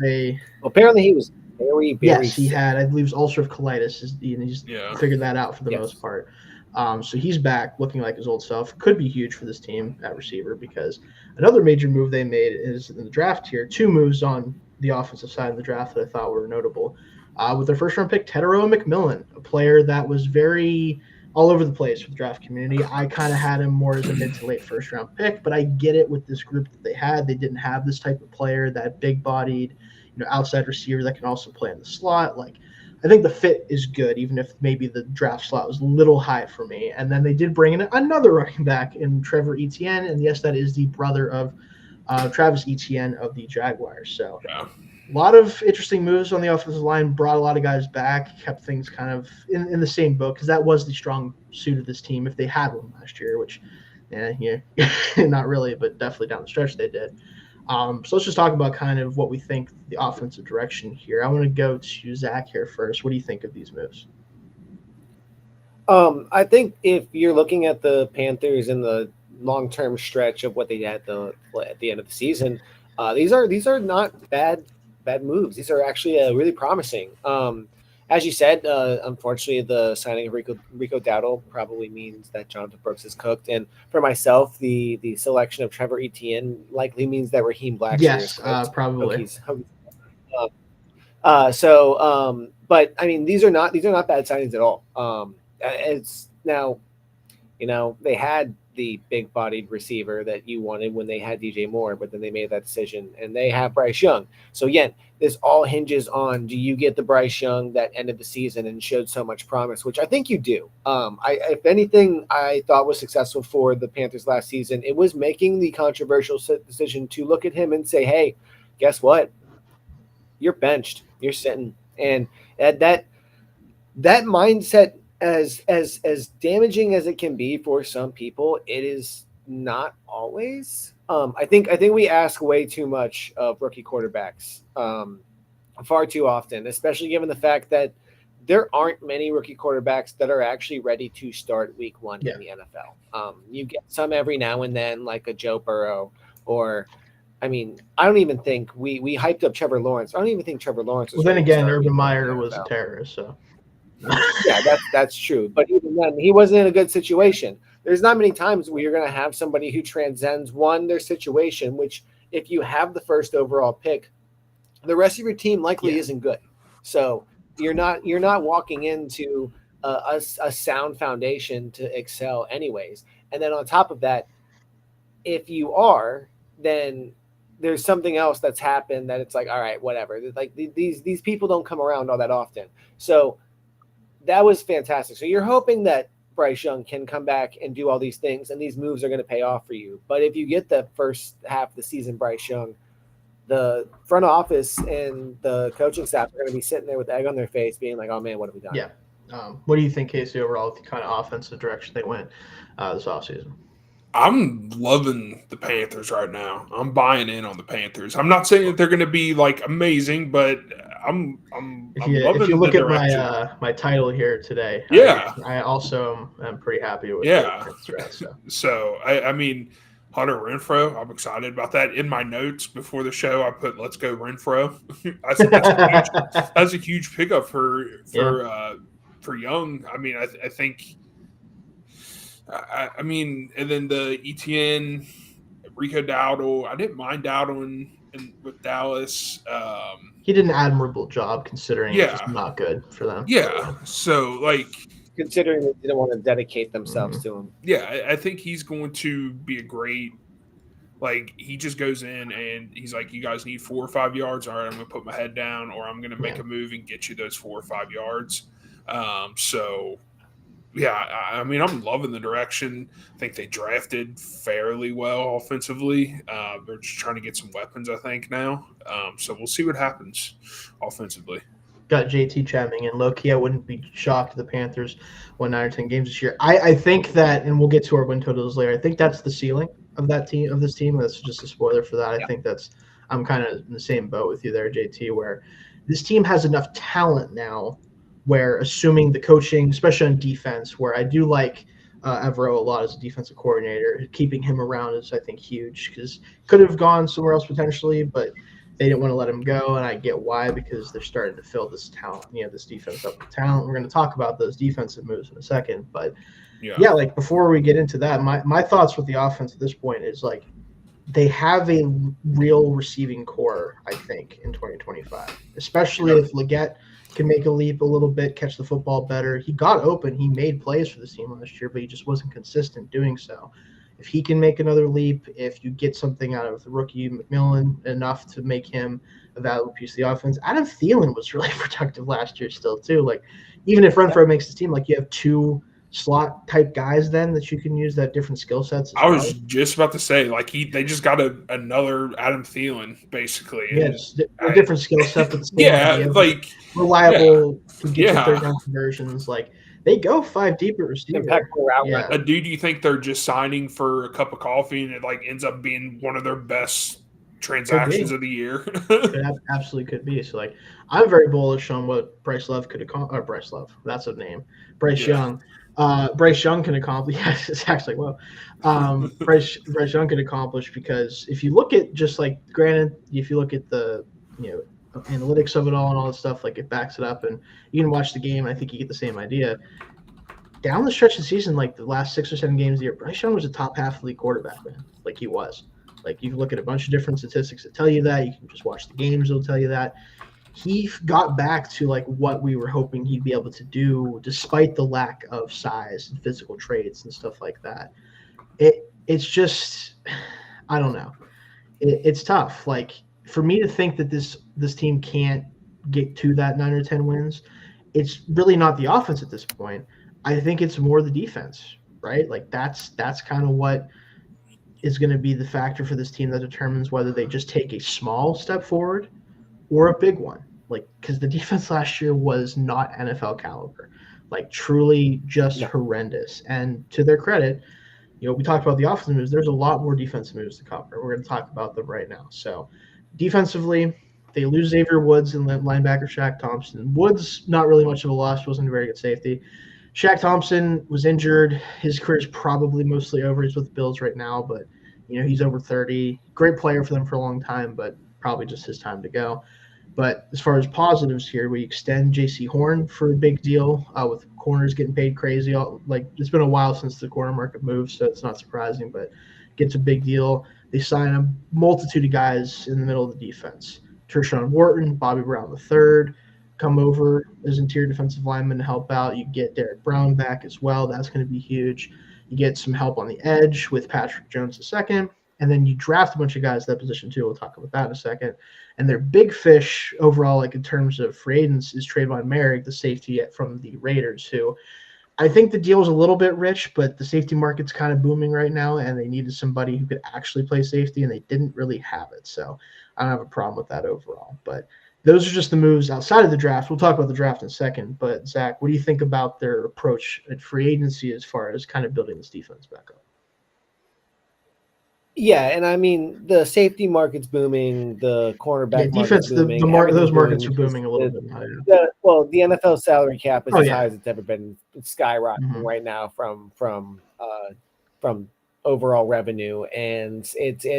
apparently he was very yes, he sick. had, I believe, ulcerative colitis, and he's figured that out for the most part. So he's back looking like his old self. Could be huge for this team at receiver because another major move they made is in the draft here. 2 moves on the offensive side of the draft that I thought were notable. With their first round pick, Tedero McMillan, a player that was very all over the place with the draft community. I kind of had him more as a mid to late first round pick, but I get it with this group that they had. They didn't have this type of player, that big bodied, outside receiver that can also play in the slot. Like, I think the fit is good, even if maybe the draft slot was a little high for me. And then they did bring in another running back in Trevor Etienne. And yes, that is the brother of Travis Etienne of the Jaguars. So a lot of interesting moves on the offensive line, brought a lot of guys back, kept things kind of in the same boat because that was the strong suit of this team if they had one last year, which, not really, but definitely down the stretch they did. So let's just talk about kind of what we think the offensive direction here. I want to go to Zach here first. What do you think of these moves? I think if you're looking at the Panthers in the long-term stretch of what they had at the end of the season, these are not bad moves. These are actually really promising. As you said, unfortunately, the signing of Rico Dowdle probably means that Jonathan Brooks is cooked. And for myself, the selection of Trevor Etienne likely means that Raheem Blackshear is cooked. Probably. But I mean, these are not bad signings at all. It's now, they had the big-bodied receiver that you wanted when they had DJ Moore, but then they made that decision, and they have Bryce Young. So again, this all hinges on, do you get the Bryce Young that ended the season and showed so much promise, which I think you do. If anything I thought was successful for the Panthers last season, it was making the controversial decision to look at him and say, hey, guess what? You're benched. You're sitting. And that mindset, as damaging as it can be for some people, it is not always. I think we ask way too much of rookie quarterbacks far too often, especially given the fact that there aren't many rookie quarterbacks that are actually ready to start week 1 in the NFL. You get some every now and then, like a Joe Burrow, or I mean, I don't even think we hyped up Trevor Lawrence. I don't even think Trevor Lawrence was. Well, then again, Urban Meyer was a terrorist, so. Yeah, that's true. But even then, he wasn't in a good situation. There's not many times where you're going to have somebody who transcends their situation, which if you have the first overall pick, the rest of your team likely isn't good. So you're not walking into a sound foundation to excel anyways. And then on top of that, if you are, then there's something else that's happened that it's like, all right, whatever. Like these people don't come around all that often. So that was fantastic. So you're hoping that Bryce Young can come back and do all these things, and these moves are going to pay off for you. But if you get the first half of the season, Bryce Young, the front office and the coaching staff are going to be sitting there with egg on their face being like, oh, man, what have we done? Yeah. What do you think, Casey, overall, with the kind of offensive direction they went this offseason? I'm loving the Panthers right now. I'm buying in on the Panthers. I'm not saying that they're going to be like amazing, but I'm loving if you look the at direction. my title here today, I also am pretty happy with the draft. So I mean, Hunter Renfrow, I'm excited about that. In my notes before the show, I put "Let's go Renfrow." I said that's a huge pickup for Young. I mean, I think. I mean, and then the Etienne, Rico Dowdle. I didn't mind Dowdle with Dallas. He did an admirable job considering it was not good for them. Yeah. So, like, considering they didn't want to dedicate themselves to him. Yeah, I think he's going to be a great. Like, he just goes in and he's like, you guys need 4 or 5 yards. All right, I'm going to put my head down, or I'm going to make a move and get you those 4 or 5 yards. So, yeah, I mean, I'm loving the direction. I think they drafted fairly well offensively. They're just trying to get some weapons, I think, now. So we'll see what happens offensively. Got JT chiming in. Low-key, I wouldn't be shocked if the Panthers won 9 or 10 games this year. I think that, and we'll get to our win totals later, I think that's the ceiling of this team. That's just a spoiler for that. I think I'm kind of in the same boat with you there, JT, where this team has enough talent now where, assuming the coaching, especially on defense, where I do like Evero a lot as a defensive coordinator, keeping him around is, I think, huge, because could have gone somewhere else potentially, but they didn't want to let him go, and I get why, because they're starting to fill this talent, this defense up with talent. We're going to talk about those defensive moves in a second, but yeah, like before we get into that, my thoughts with the offense at this point is like they have a real receiving core, I think, in 2025, especially if Leggett can make a leap a little bit, catch the football better. He got open. He made plays for this team last year, but he just wasn't consistent doing so. If he can make another leap, if you get something out of the rookie McMillan enough to make him a valuable piece of the offense, Adam Thielen was really productive last year still too. Like, even if Renfrow makes the team, like you have 2 slot type guys then that you can use that different skill sets. I was just about to say, like, they just got another Adam Thielen basically. Yeah, a different skill set, but the same idea, like reliable, can get to third down conversions. Like, they go 5 deep at receiver. Do you think they're just signing for a cup of coffee and it like ends up being one of their best transactions of the year? It absolutely could be. So, like, I'm very bullish on what Bryce Love could accomplish. Bryce Love, that's a name. Bryce Young. Bryce Young can accomplish. Yes, it's actually Bryce Young can accomplish, because if you look at just like, granted, if you look at the analytics of it all and all that stuff, like it backs it up, and you can watch the game. I think you get the same idea. Down the stretch of the season, like the last 6 or 7 games of the year, Bryce Young was a top half league quarterback, man. Like he was. Like you can look at a bunch of different statistics that tell you that. You can just watch the games; it'll tell you that. He got back to like what we were hoping he'd be able to do, despite the lack of size and physical traits and stuff like that. It's just, I don't know. It's tough. Like, for me to think that this team can't get to that 9 or 10 wins, it's really not the offense at this point. I think it's more the defense, right? Like that's kind of what is going to be the factor for this team that determines whether they just take a small step forward or a big one. Like, because the defense last year was not NFL caliber, like truly just horrendous. And to their credit, we talked about the offensive moves. There's a lot more defensive moves to cover. We're going to talk about them right now. So defensively, they lose Xavier Woods and linebacker Shaq Thompson. Woods, not really much of a loss, wasn't a very good safety. Shaq Thompson was injured. His career is probably mostly over. He's with the Bills right now, but he's over 30. Great player for them for a long time, but probably just his time to go. But as far as positives here, we extend J.C. Horn for a big deal with corners getting paid crazy. Like, it's been a while since the corner market moved, so it's not surprising, but gets a big deal. They sign a multitude of guys in the middle of the defense. Tershawn Wharton, Bobby Brown III come over as interior defensive linemen to help out. You get Derek Brown back as well. That's going to be huge. You get some help on the edge with Patrick Jones II. And then you draft a bunch of guys at that position too. We'll talk about that in a second. And their big fish overall, like in terms of free agents, is Trayvon Merrick, the safety from the Raiders, who I think the deal is a little bit rich, but the safety market's kind of booming right now, and they needed somebody who could actually play safety, and they didn't really have it. So I don't have a problem with that overall. But those are just the moves outside of the draft. We'll talk about the draft in a second. But, Zach, what do you think about their approach at free agency as far as kind of building this defense back up? Yeah, and I mean, the safety market's booming, the cornerback defense, booming. Those markets are booming a little bit higher. The NFL salary cap is as high as it's ever been. It's skyrocketing right now from overall revenue, and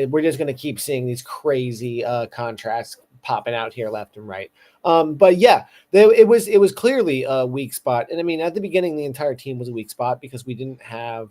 we're just going to keep seeing these crazy contracts popping out here left and right. But yeah, it was clearly a weak spot, and I mean, at the beginning, the entire team was a weak spot because we didn't have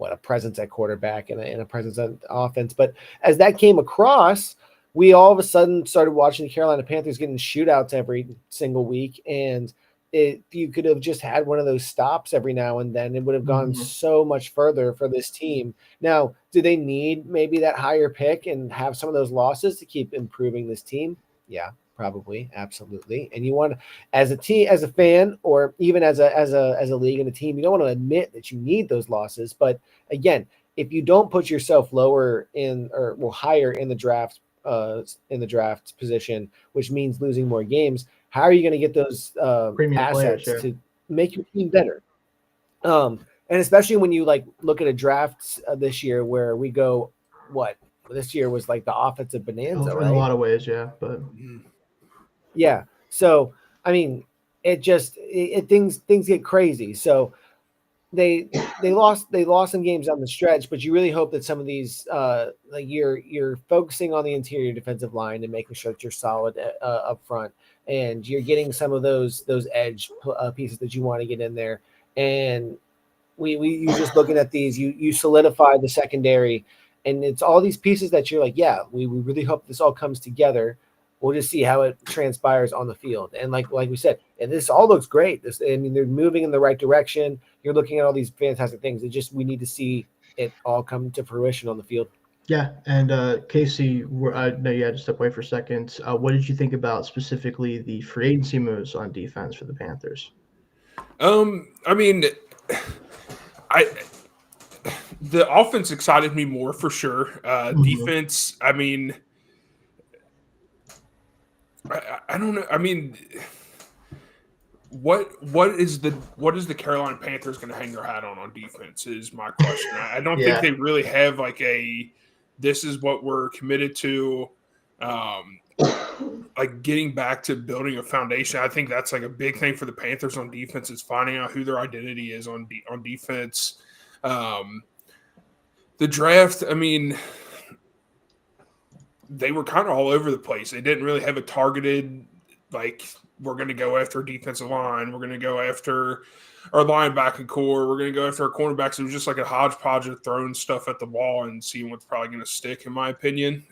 a presence at quarterback and a presence on offense. But as that came across, we all of a sudden started watching the Carolina Panthers getting shootouts every single week. And if you could have just had one of those stops every now and then, it would have gone so much further for this team. Now, do they need maybe that higher pick and have some of those losses to keep improving this team? Yeah, probably. Absolutely. And you want, as a team, as a fan, or even as a league and a team, you don't want to admit that you need those losses. But again, if you don't put yourself lower in or higher in the draft position, which means losing more games, how are you going to get those assets to make your team better? And especially when you like look at a draft this year where we go, this year was like the offensive bonanza, right? In a lot of ways, yeah. But yeah, so I mean, things get crazy. So they lost some games on the stretch, but you really hope that some of these like you're focusing on the interior defensive line and making sure that you're solid up front, and you're getting some of those edge pieces that you want to get in there. And you just looking at these, you solidify the secondary, and it's all these pieces that you're like, yeah, we really hope this all comes together. We'll just see how it transpires on the field. And like we said, and this all looks great. They're moving in the right direction. You're looking at all these fantastic things. We need to see it all come to fruition on the field. Yeah. And Casey, I know you had to step away for a second. What did you think about specifically the free agency moves on defense for the Panthers? I mean, the offense excited me more for sure. Defense, I mean, I don't know. I mean, what is the Carolina Panthers going to hang their hat on defense is my question. I don't think they really have like this is what we're committed to, like getting back to building a foundation. I think that's like a big thing for the Panthers on defense is finding out who their identity is on defense. The draft, I mean, they were kind of all over the place. They didn't really have a targeted, like, we're going to go after a defensive line. We're going to go after our linebacking core. We're going to go after our cornerbacks. It was just like a hodgepodge of throwing stuff at the wall and seeing what's probably going to stick, in my opinion.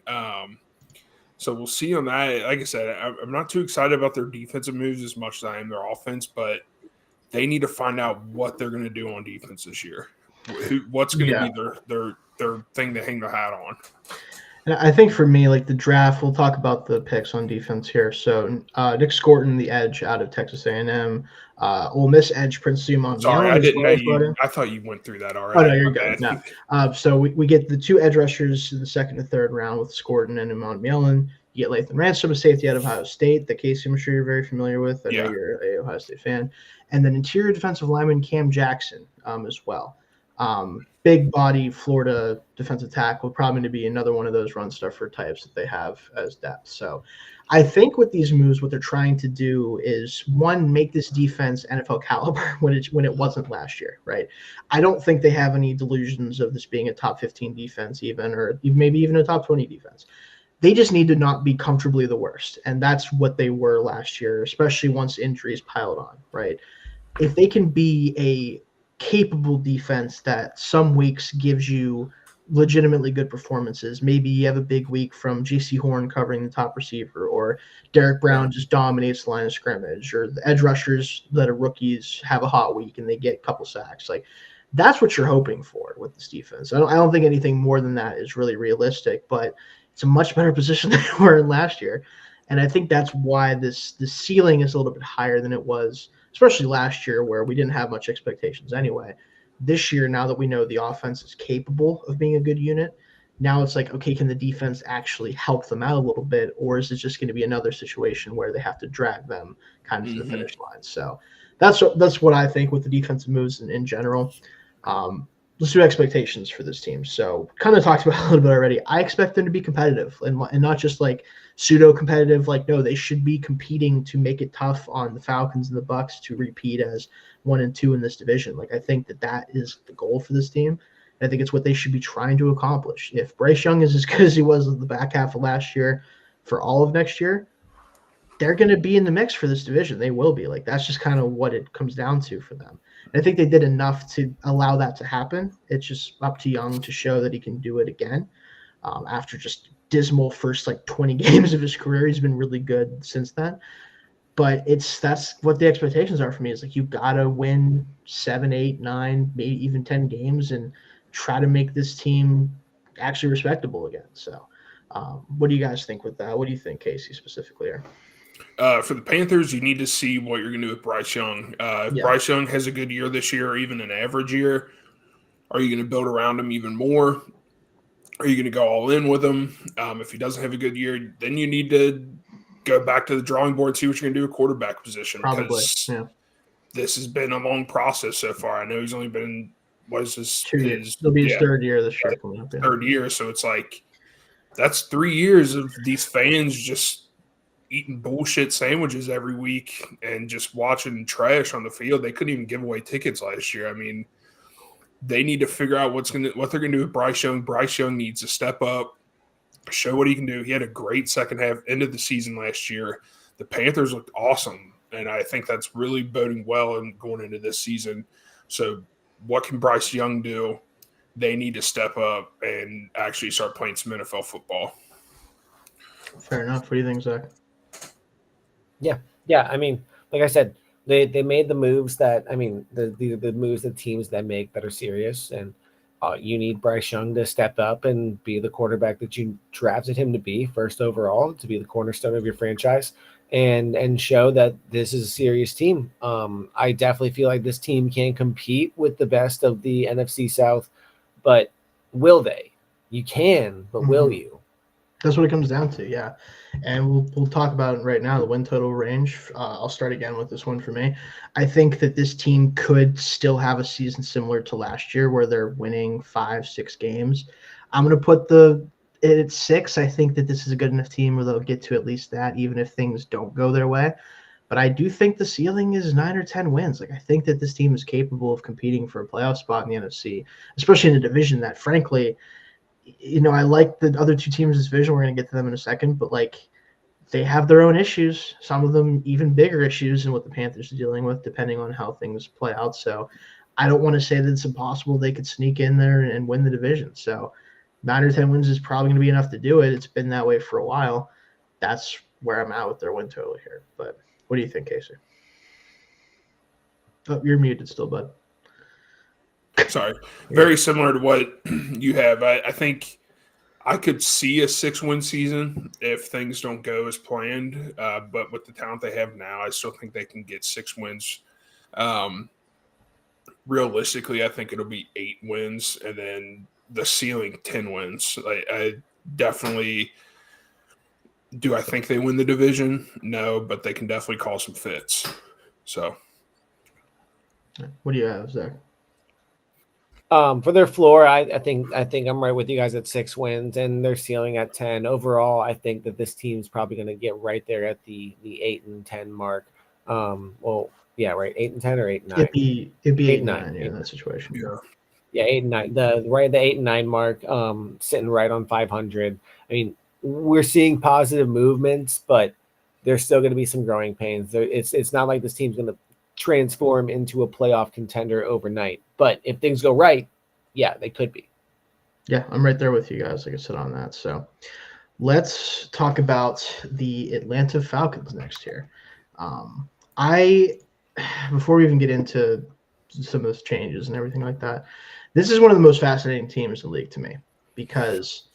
So we'll see on that. Like I said, I'm not too excited about their defensive moves as much as I am their offense, but they need to find out what they're going to do on defense this year. What's going to be their thing to hang their hat on. And I think for me, like the draft, we'll talk about the picks on defense here. So Nick Scorton, the edge out of Texas A&M. Ole Miss edge Prince Simon. Sorry, I didn't know you. I thought you went through that already. Oh, no, you're good. No. So we get the two edge rushers in the second and third round with Scorton and Imon Mielon. You get Lathan Ransom, a safety out of Ohio State that Casey, I'm sure you're very familiar with. I know you're an Ohio State fan. And then interior defensive lineman Cam Jackson as well. Big body Florida defensive tackle, probably going to be another one of those run stuffer types that they have as depth. So I think with these moves, what they're trying to do is, one, make this defense NFL caliber when it wasn't last year, right? I don't think they have any delusions of this being a top 15 defense even, or maybe even a top 20 defense. They just need to not be comfortably the worst. And that's what they were last year, especially once injuries piled on, right? If they can be a capable defense that some weeks gives you legitimately good performances. Maybe you have a big week from J.C. Horn covering the top receiver, or Derek Brown just dominates the line of scrimmage, or the edge rushers that are rookies have a hot week and they get a couple sacks. Like, that's what you're hoping for with this defense. I don't think anything more than that is really realistic, but it's a much better position than they were in last year. And I think that's why the ceiling is a little bit higher than it was, especially last year where we didn't have much expectations anyway. This year, now that we know the offense is capable of being a good unit, now it's like, okay, can the defense actually help them out a little bit, or is it just going to be another situation where they have to drag them kind of to the finish line? So that's what I think with the defensive moves in general. Let's do expectations for this team. So kind of talked about it a little bit already. I expect them to be competitive and not just like pseudo competitive. Like, no, they should be competing to make it tough on the Falcons and the Bucs to repeat as 1 and 2 in this division. Like, I think that is the goal for this team. I think it's what they should be trying to accomplish. If Bryce Young is as good as he was in the back half of last year for all of next year, they're going to be in the mix for this division. They will be. Like, that's just kind of what it comes down to for them. And I think they did enough to allow that to happen. It's just up to Young to show that he can do it again. After just dismal first 20 games of his career, he's been really good since then. But that's what the expectations are for me. Is you gotta win 7, 8, 9, maybe even 10 games and try to make this team actually respectable again. So, what do you guys think with that? What do you think, Casey, specifically here? For the Panthers, you need to see what you're going to do with Bryce Young. If Bryce Young has a good year this year, or even an average year, are you going to build around him even more? Are you going to go all in with him? If he doesn't have a good year, then you need to go back to the drawing board, see what you're going to do at quarterback position. Probably, yeah. This has been a long process so far. I know he's only been, what is this? 2 years. It'll be his third year this year. Third year, so it's that's 3 years of these fans just eating bullshit sandwiches every week and just watching trash on the field. They couldn't even give away tickets last year. I mean, they need to figure out what they're gonna do with Bryce Young. Bryce Young needs to step up, show what he can do. He had a great second half end of the season last year. The Panthers looked awesome, and I think that's really boding well and going into this season. So what can Bryce Young do? They need to step up and actually start playing some NFL football. Fair enough. What do you think, Zach? Yeah. I mean, like I said, they made the moves that, I mean, the moves that teams that make that are serious, and you need Bryce Young to step up and be the quarterback that you drafted him to be first overall, to be the cornerstone of your franchise, and show that this is a serious team. I definitely feel like this team can compete with the best of the NFC South, but will they? You can, but will you? That's what it comes down to, yeah. And we'll talk about it right now, the win total range. I'll start again with this one for me. I think that this team could still have a season similar to last year where they're winning 5, 6 games. I'm going to put it at 6. I think that this is a good enough team where they'll get to at least that, even if things don't go their way. But I do think the ceiling is 9 or 10 wins. I think that this team is capable of competing for a playoff spot in the NFC, especially in a division that, frankly, I like the other two teams in this division. We're going to get to them in a second, but they have their own issues, some of them even bigger issues than what the Panthers are dealing with, depending on how things play out. So I don't want to say that it's impossible they could sneak in there and win the division. So 9 or 10 wins is probably going to be enough to do it. It's been that way for a while. That's where I'm at with their win total here. But what do you think, Casey? Oh, you're muted still, bud. Sorry. Very similar to what you have. I think I could see a 6-win season if things don't go as planned. But with the talent they have now, I still think they can get 6 wins. Realistically, I think it'll be 8 wins, and then the ceiling 10 wins. I definitely – do I think they win the division? No, but they can definitely call some fits. So, what do you have, Zach? For their floor, I think I'm right with you guys at 6 wins, and their ceiling at 10. Overall, I think that this team's probably going to get right there at the 8 and 10 mark. Well, yeah, right, 8 and 10 or 8 and 9. It'd be 8 and 9 in that situation. Yeah, 8 and 9. The 8 and 9 mark, sitting right on 500. I mean, we're seeing positive movements, but there's still going to be some growing pains. It's not like this team's going to transform into a playoff contender overnight. But if things go right, yeah, they could be. Yeah, I'm right there with you guys, like I said, on that. So let's talk about the Atlanta Falcons next year. Before we even get into some of those changes and everything like that, this is one of the most fascinating teams in the league to me, because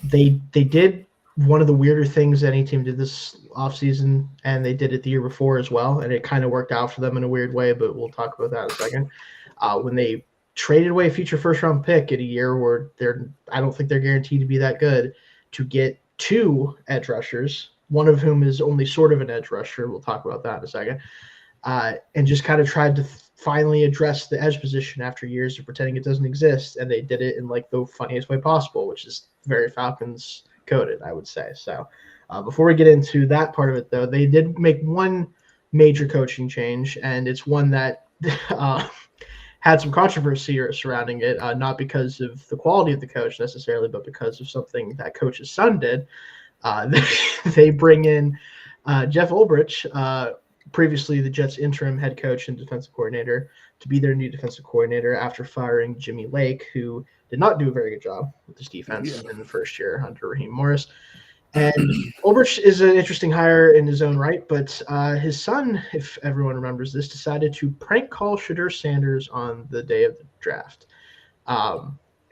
they did one of the weirder things any team did this offseason, and they did it the year before as well, and it kind of worked out for them in a weird way, but we'll talk about that in a second. When they traded away a future first-round pick in a year where I don't think they're guaranteed to be that good, to get 2 edge rushers, one of whom is only sort of an edge rusher. We'll talk about that in a second. And just kind of tried to finally address the edge position after years of pretending it doesn't exist, and they did it in the funniest way possible, which is very Falcons coded, I would say. So before we get into that part of it, though, they did make one major coaching change, and it's one that had some controversy surrounding it, not because of the quality of the coach necessarily, but because of something that coach's son did. They bring in Jeff Ulbrich, previously the Jets' interim head coach and defensive coordinator, to be their new defensive coordinator after firing Jimmy Lake, who did not do a very good job with this defense in the first year under Raheem Morris. And Ulbrich is an interesting hire in his own right, but his son, if everyone remembers this, decided to prank call Shadur Sanders on the day of the draft.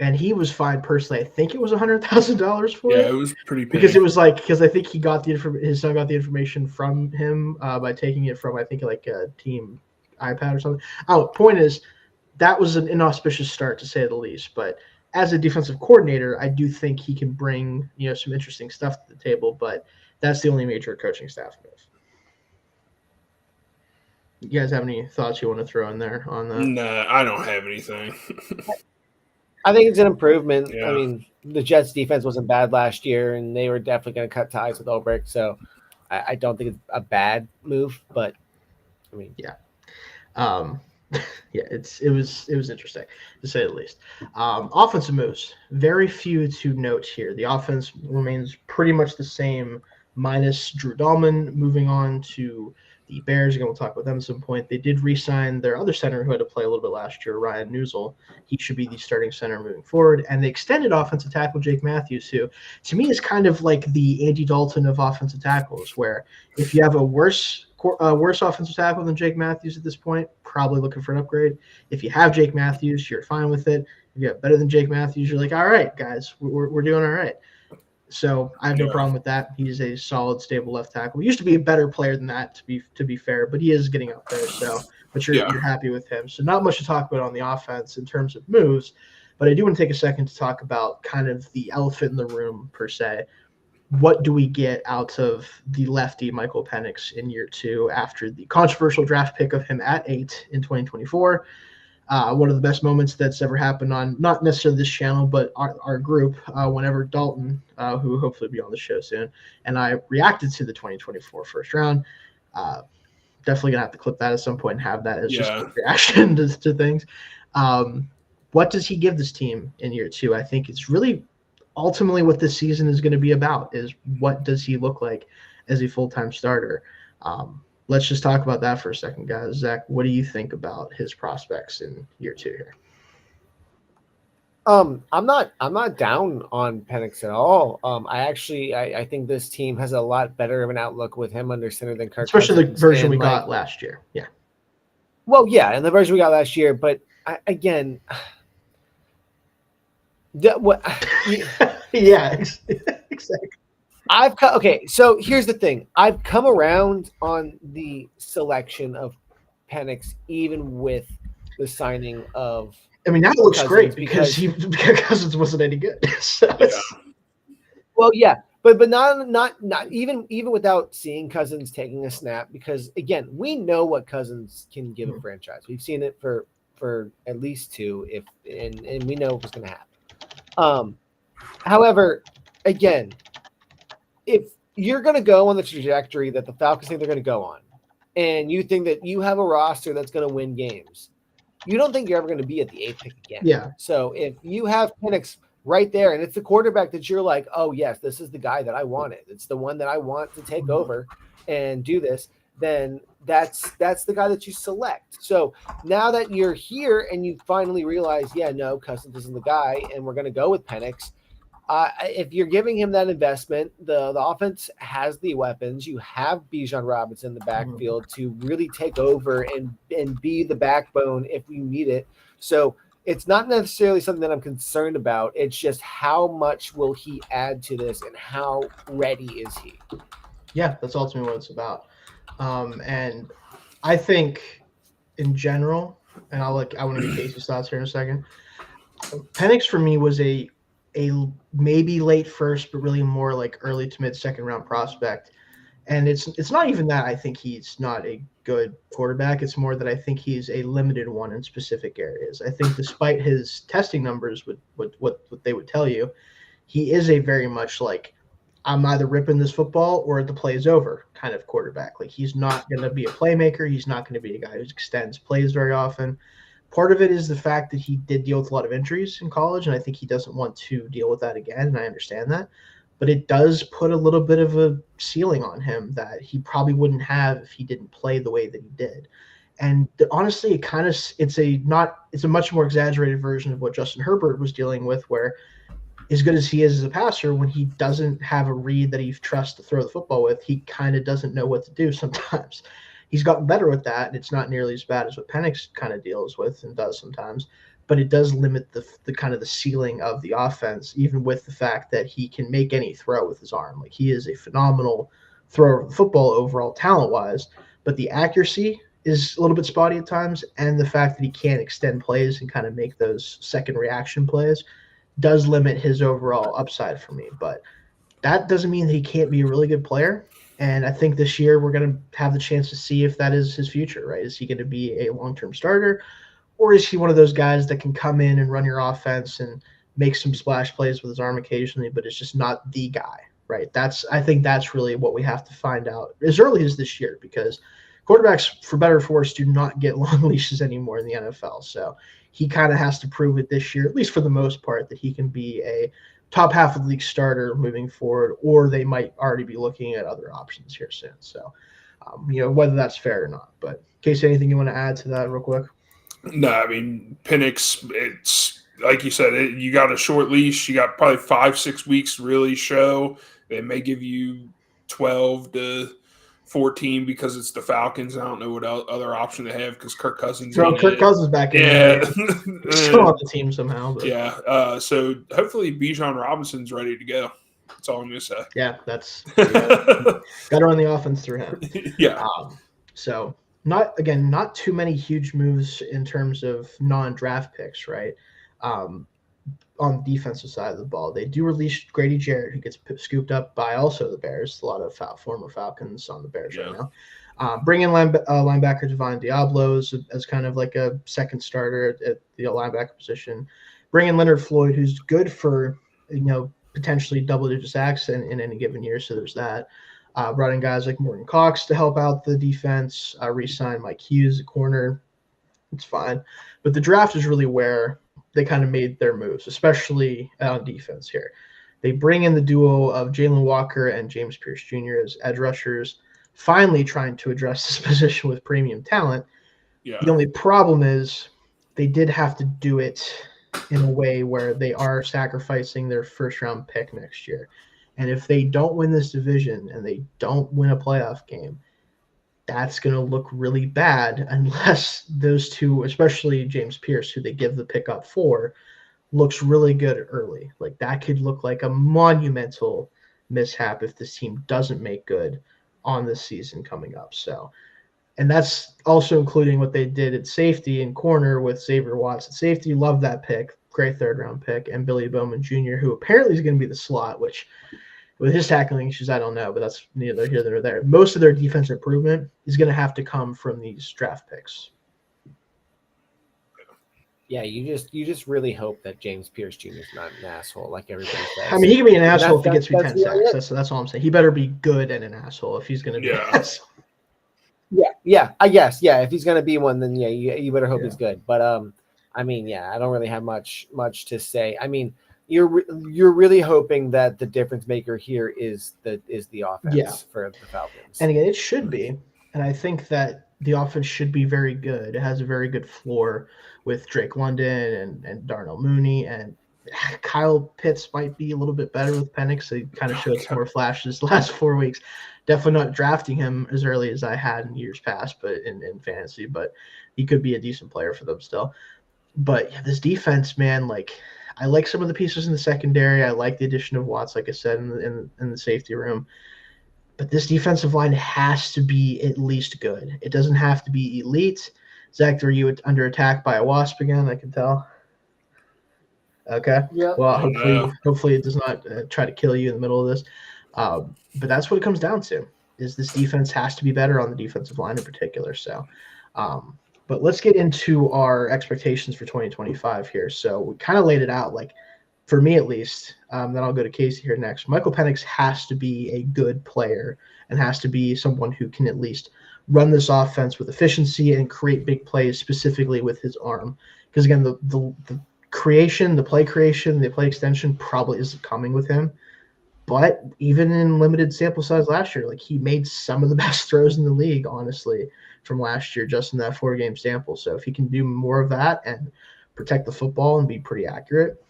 And he was fined personally. I think it was $100,000 for it. Yeah, it was pretty big. Because it was because I think he got his son got the information from him by taking it from, I think, like a team iPad or something. Point is, that was an inauspicious start, to say the least. But as a defensive coordinator, I do think he can bring some interesting stuff to the table. But that's the only major coaching staff move. You guys have any thoughts you want to throw in there on that? Nah, I don't have anything. I think it's an improvement. Yeah. I mean, the Jets' defense wasn't bad last year, and they were definitely going to cut ties with Ulbrich. So I don't think it's a bad move, but I mean, yeah. It was interesting, to say the least. Offensive moves, very few to note here. The offense remains pretty much the same, minus Drew Dahlman moving on to the Bears. Again, we'll talk about them at some point. They did re-sign their other center who had to play a little bit last year, Ryan Newsel. He should be the starting center moving forward. And they extended offensive tackle Jake Matthews, who to me is kind of like the Andy Dalton of offensive tackles, where if you have a worse offensive tackle than Jake Matthews at this point, probably looking for an upgrade. If you have Jake Matthews, you're fine with it. If you have better than Jake Matthews, you're like, all right, guys, we're doing all right. So I have no problem with that. He's a solid, stable left tackle. He used to be a better player than that, to be fair, but he is getting up there. So, but you're happy with him. So not much to talk about on the offense in terms of moves, but I do want to take a second to talk about kind of the elephant in the room per se. What do we get out of the lefty Michael Penix in year 2 after the controversial draft pick of him at 8 in 2024? One of the best moments that's ever happened on not necessarily this channel, but our group, whenever Dalton, who will hopefully be on the show soon, and I reacted to the 2024 first round. Definitely going to have to clip that at some point and have that as just a reaction to things. What does he give this team in year 2? I think it's really ultimately what this season is going to be about, is what does he look like as a full-time starter? Let's just talk about that for a second, guys. Zach, what do you think about his prospects in year 2 here? I'm not down on Penix at all. I think this team has a lot better of an outlook with him under center than Kirk Cousins. Especially the version we got last year. Yeah. Well, yeah, and the version we got last year, but again, yeah, exactly. Okay, so here's the thing. I've come around on the selection of Penix, even with the signing of. I mean, that looks great because Cousins wasn't any good. Well, yeah, but not even without seeing Cousins taking a snap, because again, we know what Cousins can give a franchise. We've seen it for at least 2, and we know what's going to happen. However, again, if you're going to go on the trajectory that the Falcons think they're going to go on, and you think that you have a roster that's going to win games, you don't think you're ever going to be at the 8th pick again. Yeah. So if you have Penix right there, and it's the quarterback that you're like, oh, yes, this is the guy that I wanted. It's the one that I want to take over and do this, then that's the guy that you select. So now that you're here and you finally realize, yeah, no, Cousins isn't the guy, and we're going to go with Penix, if you're giving him that investment, the offense has the weapons. You have Bijan Robinson in the backfield to really take over and be the backbone if we need it. So it's not necessarily something that I'm concerned about. It's just how much will he add to this and how ready is he? Yeah, that's ultimately what it's about. And I think in general, and I want to get Casey's thoughts here in a second. Penix for me was a maybe late first, but really more like early to mid second round prospect. And it's not even that I think he's not a good quarterback. It's more that I think he's a limited one in specific areas. I think despite his testing numbers, what they would tell you, he is a very much like, I'm either ripping this football or the play is over kind of quarterback. Like, he's not going to be a playmaker. He's not going to be a guy who extends plays very often. Part of it is the fact that he did deal with a lot of injuries in college, and I think he doesn't want to deal with that again, and I understand that. but it does put a little bit of a ceiling on him that he probably wouldn't have if he didn't play the way that he did. And honestly, it's a much more exaggerated version of what Justin Herbert was dealing with, where as good as he is as a passer, when he doesn't have a read that he trusts to throw the football with, he kind of doesn't know what to do sometimes. He's gotten better with that, and it's not nearly as bad as what Penix kind of deals with and does sometimes, but it does limit the kind of the ceiling of the offense, even with the fact that he can make any throw with his arm. Like, he is a phenomenal thrower of the football overall talent-wise, but the accuracy is a little bit spotty at times, and the fact that he can't extend plays and kind of make those second reaction plays does limit his overall upside for me. But that doesn't mean that he can't be a really good player. And I think this year we're going to have the chance to see if that is his future, right? Is he going to be a long-term starter, or is he one of those guys that can come in and run your offense and make some splash plays with his arm occasionally, but it's just not the guy, right? I think that's really what we have to find out as early as this year, because quarterbacks, for better or for worse, do not get long leashes anymore in the NFL. So he kind of has to prove it this year, at least for the most part, that he can be a top half of the league starter moving forward, or they might already be looking at other options here soon. So, whether that's fair or not. But Casey, anything you want to add to that real quick? No, I mean, Penix, it's like you said, you got a short leash. You got probably 5-6 weeks to really show. They may give you 12 to 14 because it's the Falcons. I don't know what other option they have because Kirk Cousins. Kirk Cousins back in. Yeah. Still on the team somehow. But. Yeah. So hopefully Bijan Robinson's ready to go. That's all I'm going to say. Yeah, got to run the offense through him. Yeah. So not too many huge moves in terms of non-draft picks, right? On the defensive side of the ball, they do release Grady Jarrett, who gets scooped up by also the Bears. A lot of former Falcons on the Bears right now. Bring in linebacker Devon Diablo as kind of like a second starter at the linebacker position. Bring in Leonard Floyd, who's good for potentially double-digit sacks in any given year. So there's that. Brought in guys like Morgan Cox to help out the defense. Re-signed Mike Hughes, a corner. It's fine, but the draft is really where they kind of made their moves, especially on defense here. They bring in the duo of Jalen Walker and James Pierce Jr. as edge rushers, finally trying to address this position with premium talent. Yeah. The only problem is they did have to do it in a way where they are sacrificing their first-round pick next year. And if they don't win this division and they don't win a playoff game, that's going to look really bad unless those two, especially James Pierce, who they give the pick up for, looks really good early. Like, that could look like a monumental mishap if this team doesn't make good on this season coming up. So, and that's also including what they did at safety and corner with Xavier Watts at safety. Love that pick. Great third-round pick. And Billy Bowman Jr., who apparently is going to be the slot, which – with his tackling issues, I don't know, but that's neither here nor there. Most of their defensive improvement is going to have to come from these draft picks. Yeah, you just really hope that James Pierce Jr. is not an asshole like everybody says. I mean, he can be an asshole if he gets me 10 sacks. That's all I'm saying. He better be good and an asshole if he's going to be an asshole. Yeah, I guess. Yeah, if he's going to be one, then you better hope he's good. But I mean, I don't really have much to say. I mean, you're really hoping that the difference maker here is the offense for the Falcons. And again, it should be. And I think that the offense should be very good. It has a very good floor with Drake London and Darnell Mooney, and Kyle Pitts might be a little bit better with Penix. He kind of showed some more flashes the last 4 weeks. Definitely not drafting him as early as I had in years past, but in fantasy, but he could be a decent player for them still. But this defense, man, I like some of the pieces in the secondary. I like the addition of Watts, like I said, in the safety room. But this defensive line has to be at least good. It doesn't have to be elite. Zach, are you under attack by a wasp again? I can tell. Okay. Yeah. Well, hopefully it does not try to kill you in the middle of this. But that's what it comes down to, is this defense has to be better on the defensive line in particular. So, but let's get into our expectations for 2025 here. So we kind of laid it out, for me at least, then I'll go to Casey here next. Michael Penix has to be a good player and has to be someone who can at least run this offense with efficiency and create big plays specifically with his arm. Because, again, the play creation, the play extension probably isn't coming with him. But even in limited sample size last year, like he made some of the best throws in the league, honestly, from last year, just in that 4-game sample. So if he can do more of that and protect the football and be pretty accurate,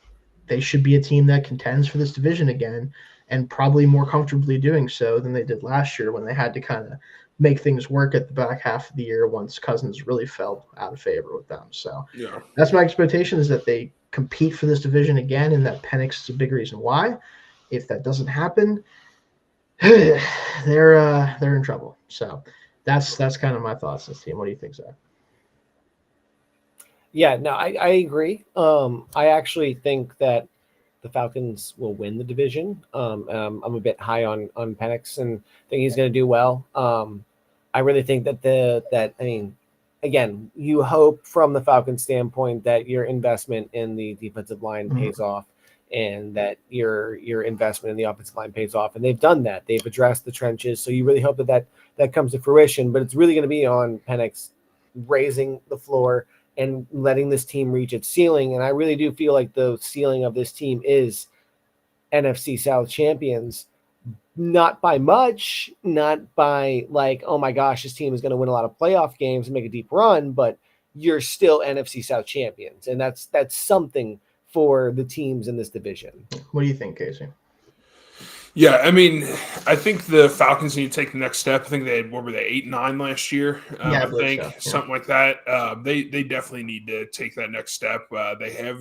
they should be a team that contends for this division again, and probably more comfortably doing so than they did last year when they had to kind of make things work at the back half of the year once Cousins really fell out of favor with them. So that's my expectation, is that they compete for this division again, and that Penix is a big reason why. If that doesn't happen, they're in trouble. So that's kind of my thoughts on this team. What do you think, Zach? Yeah, no, I agree. I actually think that the Falcons will win the division. I'm a bit high on Penix and think he's going to do well. I really think again, you hope from the Falcons standpoint that your investment in the defensive line pays off, and that your investment in the offensive line pays off. And they've done that. They've addressed the trenches. So you really hope that comes to fruition. But it's really going to be on Penix raising the floor and letting this team reach its ceiling. And I really do feel like the ceiling of this team is NFC South champions, not by much, not by like, oh my gosh, this team is going to win a lot of playoff games and make a deep run, but you're still NFC South champions. And that's something for the teams in this division. What do you think, Casey? Yeah, I mean, I think the Falcons need to take the next step. I think they had, 8-9 last year? I think so. Something like that. They definitely need to take that next step. They have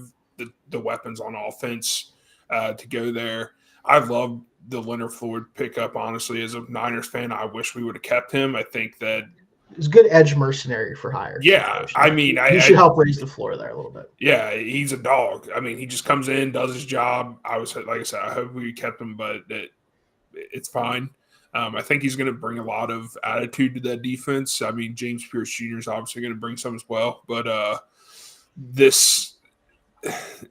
the weapons on offense to go there. I love the Leonard Floyd pickup, honestly. As a Niners fan, I wish we would have kept him. I think that it's good edge mercenary for hire. Yeah, I mean, he should help raise the floor there a little bit. Yeah, he's a dog. I mean, he just comes in, does his job. Like I said, I hope we kept him, but it's fine. I think he's going to bring a lot of attitude to that defense. I mean, James Pierce Jr. is obviously going to bring some as well, but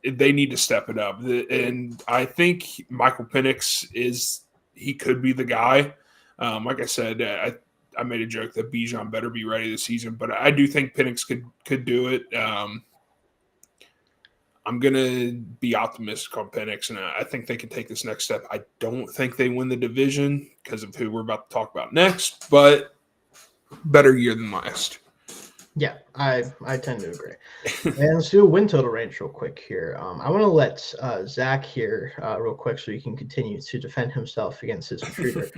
they need to step it up. And I think Michael Penix he could be the guy. Like I said, I made a joke that Bijan better be ready this season, but I do think Penix could do it. I'm going to be optimistic on Penix, and I think they can take this next step. I don't think they win the division because of who we're about to talk about next, but better year than last. Yeah, I tend to agree. And let's do a win total range real quick here. I want to let Zach here real quick so he can continue to defend himself against his intruder.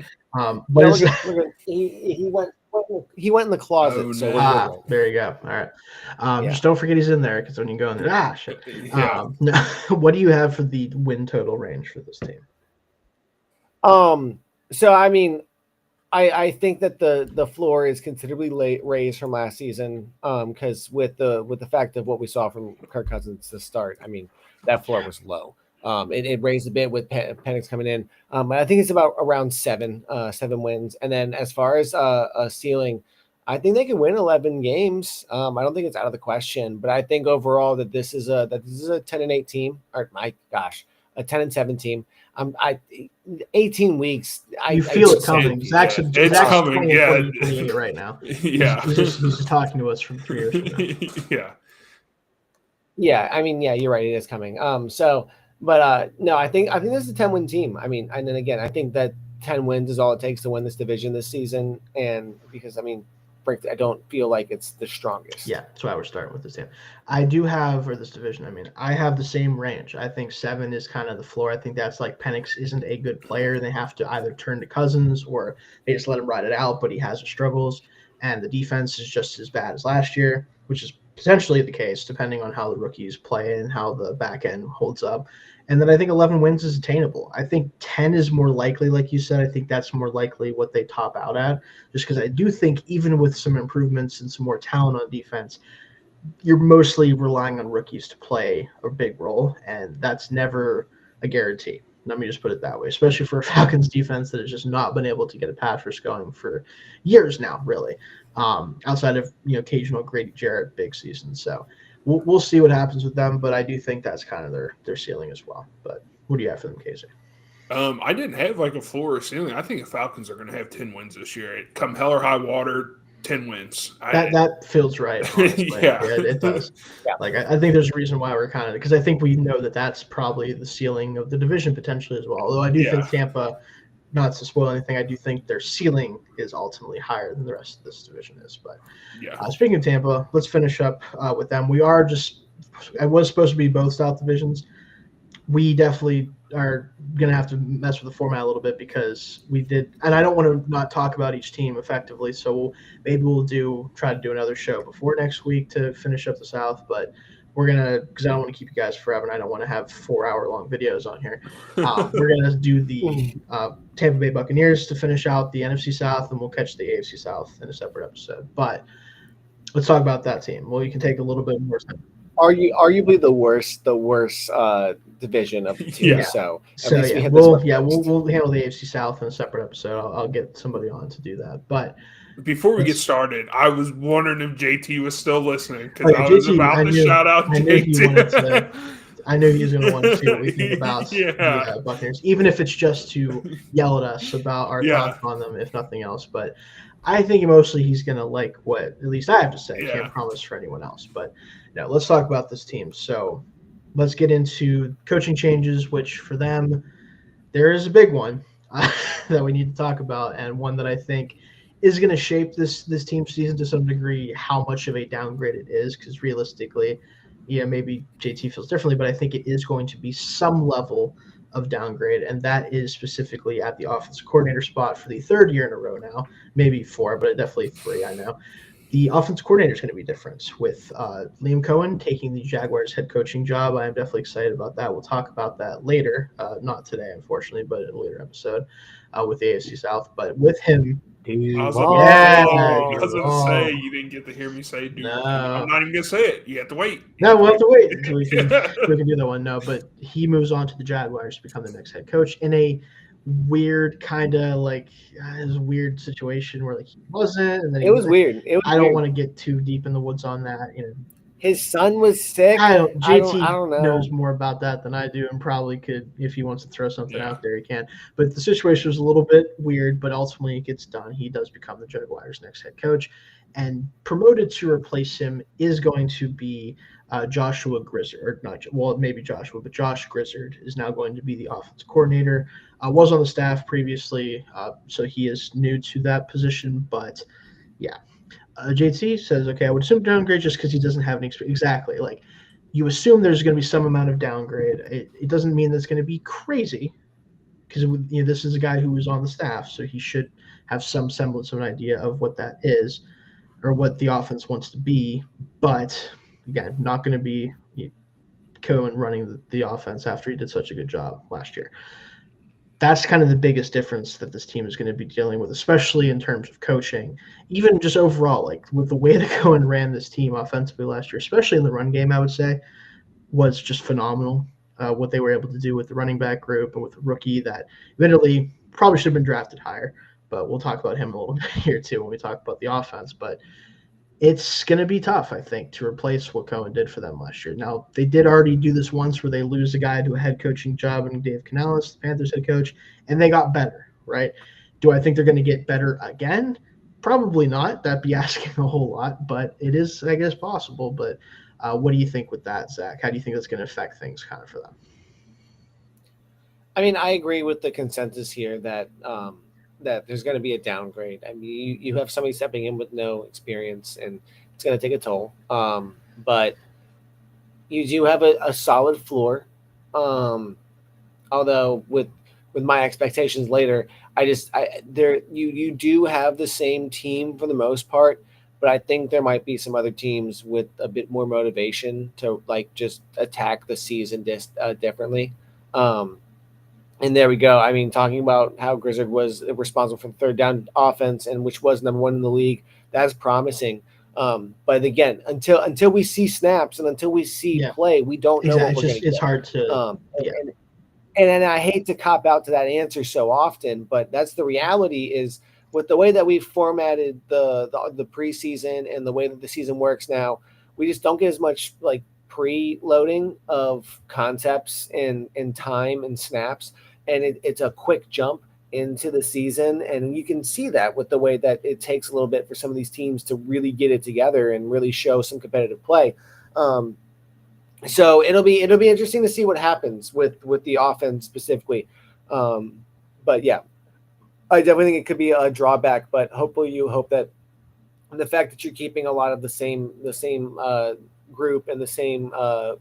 He went in the closet. Oh, so no. There you go. All right. Just don't forget he's in there, because when you go in there, shit. Yeah. What do you have for the win total range for this team? So I mean, I think that the floor is considerably raised from last season, because with the fact of what we saw from Kirk Cousins to start, I mean, that floor was low. It raised a bit with Penix coming in. I think it's about around seven wins. And then as far as a ceiling, I think they can win 11 games. I don't think it's out of the question, but I think overall that this is a 10-8 team, or my gosh, a 10-7 team. 18 weeks. You feel it coming. Zach's coming. Yeah, right now. Yeah, he's just talking to us from 3 years from now. Yeah. Yeah, I mean, yeah, you're right. It is coming. No, I think this is a 10-win team. I mean, and then again, I think that 10 wins is all it takes to win this division this season. And because, I mean, frankly, I don't feel like it's the strongest. Yeah, that's why we're starting with this team. I do have, for this division, I have the same range. I think 7 is kind of the floor. I think that's like Penix isn't a good player. They have to either turn to Cousins or they just let him ride it out, but he has his struggles. And the defense is just as bad as last year, which is potentially the case, depending on how the rookies play and how the back end holds up. And then I think 11 wins is attainable. I think 10 is more likely, like you said. I think that's more likely what they top out at, just because I do think even with some improvements and some more talent on defense, you're mostly relying on rookies to play a big role, and that's never a guarantee. Let me just put it that way, especially for a Falcons defense that has just not been able to get a pass rush going for years now, really, outside of occasional Grady Jarrett big seasons. So we'll see what happens with them, but I do think that's kind of their ceiling as well. But what do you have for them, Casey? I didn't have like a floor or ceiling. I think the Falcons are going to have 10 wins this year. Come hell or high water, 10 wins. That feels right, honestly. Yeah. It does. Yeah. Like, I think there's a reason why we're kind of, because I think we know that that's probably the ceiling of the division potentially as well. Although I do think Tampa, not to spoil anything, I do think their ceiling is ultimately higher than the rest of this division is. But speaking of Tampa, let's finish up with them. I was supposed to be both South divisions. We definitely are going to have to mess with the format a little bit because we did, and I don't want to not talk about each team effectively. So maybe we'll try to do another show before next week to finish up the South, but we're going to, because I don't want to keep you guys forever and I don't want to have 4-hour-long videos on here. We're going to do the Tampa Bay Buccaneers to finish out the NFC South, and we'll catch the AFC South in a separate episode. But let's talk about that team. Well, you can take a little bit more time. Arguably the worst division of the two. Yeah. So we'll handle the AFC South in a separate episode. I'll get somebody on to do that. But before we get started, I was wondering if JT was still listening because I was about to shout out JT. I knew he was going to want to see what we think about the Buccaneers, even if it's just to yell at us about our thoughts on them, if nothing else. But I think mostly he's going to like what at least I have to say. Can't promise for anyone else. But let's talk about this team. So let's get into coaching changes, which for them, there is a big one that we need to talk about, and one that I think is going to shape this team's season to some degree, how much of a downgrade it is, because realistically, maybe JT feels differently, but I think it is going to be some level of downgrade, and that is specifically at the offensive coordinator spot for the third year in a row now, maybe 4, but definitely 3, I know. The offensive coordinator is going to be different with Liam Cohen taking the Jaguars head coaching job. I am definitely excited about that. We'll talk about that later, not today, unfortunately, but in a later episode with the AFC South. But with him, I was going to say, you didn't get to hear me say dude. No. I'm not even going to say it. You have to wait. No, we'll have to wait until we can do that one. No, but he moves on to the Jaguars to become the next head coach in a weird kind of weird situation where he wasn't, and then it was weird. I don't want to get too deep in the woods on that. His son was sick. JT I don't know. knows more about that than I do, and probably could, if he wants to throw something out there, he can. But the situation was a little bit weird, but ultimately it gets done. He does become the Jaguars' next head coach, and promoted to replace him is going to be Joshua Grizzard, or not, well, maybe Joshua, but Josh Grizzard is now going to be the offense coordinator. Was on the staff previously, so he is new to that position. But JT says, okay, I would assume downgrade just because he doesn't have any experience. Exactly. Like, you assume there's going to be some amount of downgrade. It doesn't mean that's going to be crazy because this is a guy who was on the staff, so he should have some semblance of an idea of what that is or what the offense wants to be. But again, not going to be Cohen running the offense after he did such a good job last year. That's kind of the biggest difference that this team is going to be dealing with, especially in terms of coaching, even just overall, like with the way that Cohen ran this team offensively last year, especially in the run game, I would say was just phenomenal. What they were able to do with the running back group and with the rookie that admittedly probably should have been drafted higher, but we'll talk about him a little bit here too when we talk about the offense. But it's going to be tough, I think, to replace what Cohen did for them last year. Now, they did already do this once where they lose a guy to a head coaching job in Dave Canales, the Panthers head coach, and they got better, right? Do I think they're going to get better again? Probably not. That'd be asking a whole lot, but it is, I guess, possible. But what do you think with that, Zach? How do you think that's going to affect things kind of for them? I mean, I agree with the consensus here that that there's going to be a downgrade. I mean, you have somebody stepping in with no experience, and it's going to take a toll. But you do have a solid floor. Although with my expectations later, you do have the same team for the most part, but I think there might be some other teams with a bit more motivation to just attack the season differently. And there we go. I mean, talking about how Grizzard was responsible for the third down offense, and which was number 1 in the league, that's promising. But again, until we see snaps and until we see play, we don't know what we're going to get. It's hard to. And I hate to cop out to that answer so often, but that's the reality. Is with the way that we've formatted the preseason and the way that the season works now, we just don't get as much pre-loading of concepts and time and snaps. And it's a quick jump into the season. And you can see that with the way that it takes a little bit for some of these teams to really get it together and really show some competitive play. So it'll be interesting to see what happens with the offense specifically. But yeah, I definitely think it could be a drawback, but hopefully you hope that the fact that you're keeping a lot of the same group and the same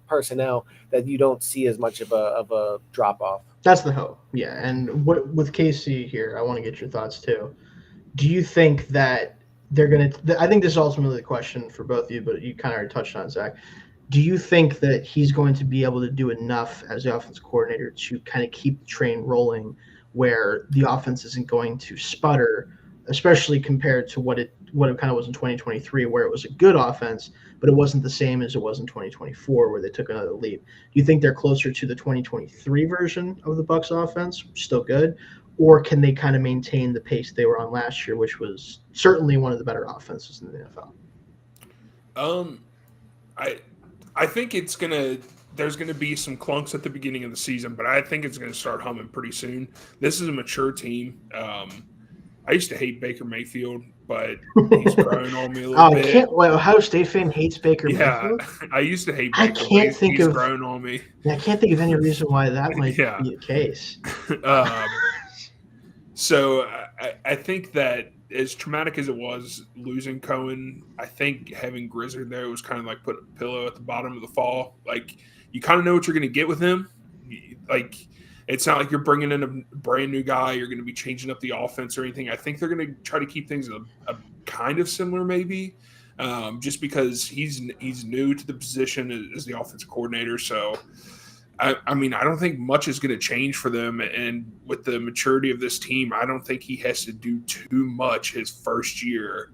personnel, that you don't see as much of a drop off. That's the hope. Yeah. And with Casey here, I want to get your thoughts too. Do you think that they're going to, I think this is ultimately the question for both of you, but you kind of already touched on it, Zach. Do you think that he's going to be able to do enough as the offense coordinator to kind of keep the train rolling where the offense isn't going to sputter, especially compared to what it kind of was in 2023, where it was a good offense, but it wasn't the same as it was in 2024, where they took another leap? Do you think they're closer to the 2023 version of the Bucs offense, still good, or can they kind of maintain the pace they were on last year, which was certainly one of the better offenses in the NFL? I think there's gonna be some clunks at the beginning of the season, but I think it's gonna start humming pretty soon. This is a mature team. I used to hate Baker Mayfield, but he's growing on me a little bit. Ohio State fan hates Baker Mayfield? Yeah, I used to hate Baker. He's growing on me. I can't think of any reason why that might be the case. So I think that as traumatic as it was losing Cohen, I think having Grizzard there was kind of like put a pillow at the bottom of the fall. Like, you kind of know what you're going to get with him. Like, it's not like you're bringing in a brand new guy. You're going to be changing up the offense or anything. I think they're going to try to keep things a kind of similar, maybe, just because he's new to the position as the offensive coordinator. So, I mean, I don't think much is going to change for them. And with the maturity of this team, I don't think he has to do too much his first year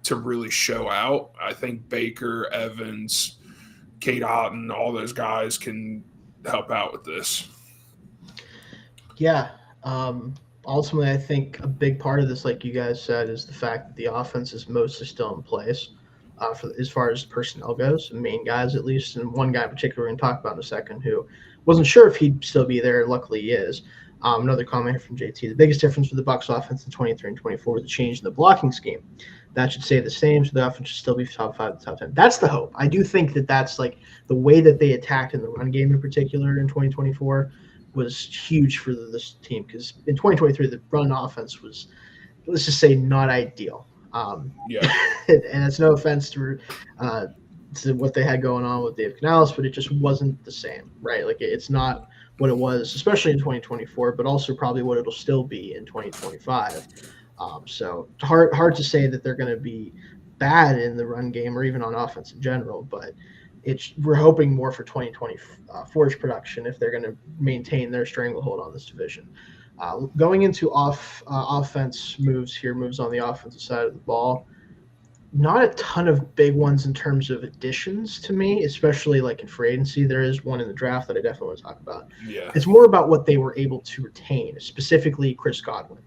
to really show out. I think Baker, Evans, Kate Otten, all those guys can help out with this. Yeah. Ultimately, I think a big part of this, like you guys said, is the fact that the offense is mostly still in place. As far as personnel goes, the main guys at least, and one guy in particular we're going to talk about in a second who wasn't sure if he'd still be there. Luckily, he is. Another comment here from JT. The biggest difference for the Bucs offense in 23 and 24 was the change in the blocking scheme. That should stay the same, so the offense should still be top 5 to top 10. That's the hope. I do think that that's like the way that they attacked in the run game in particular in 2024 was huge for this team, because in 2023 the run offense was, let's just say, not ideal. And it's no offense to what they had going on with Dave Canales, but it just wasn't the same, right? Like, it's not what it was, especially in 2024, but also probably what it'll still be in 2025. So hard to say that they're going to be bad in the run game or even on offense in general, but we're hoping more for 2024's production if they're going to maintain their stranglehold on this division. Going into offense moves on the offensive side of the ball, not a ton of big ones in terms of additions to me, especially like in free agency. There is one in the draft that I definitely want to talk about. Yeah. It's more about what they were able to retain, specifically Chris Godwin.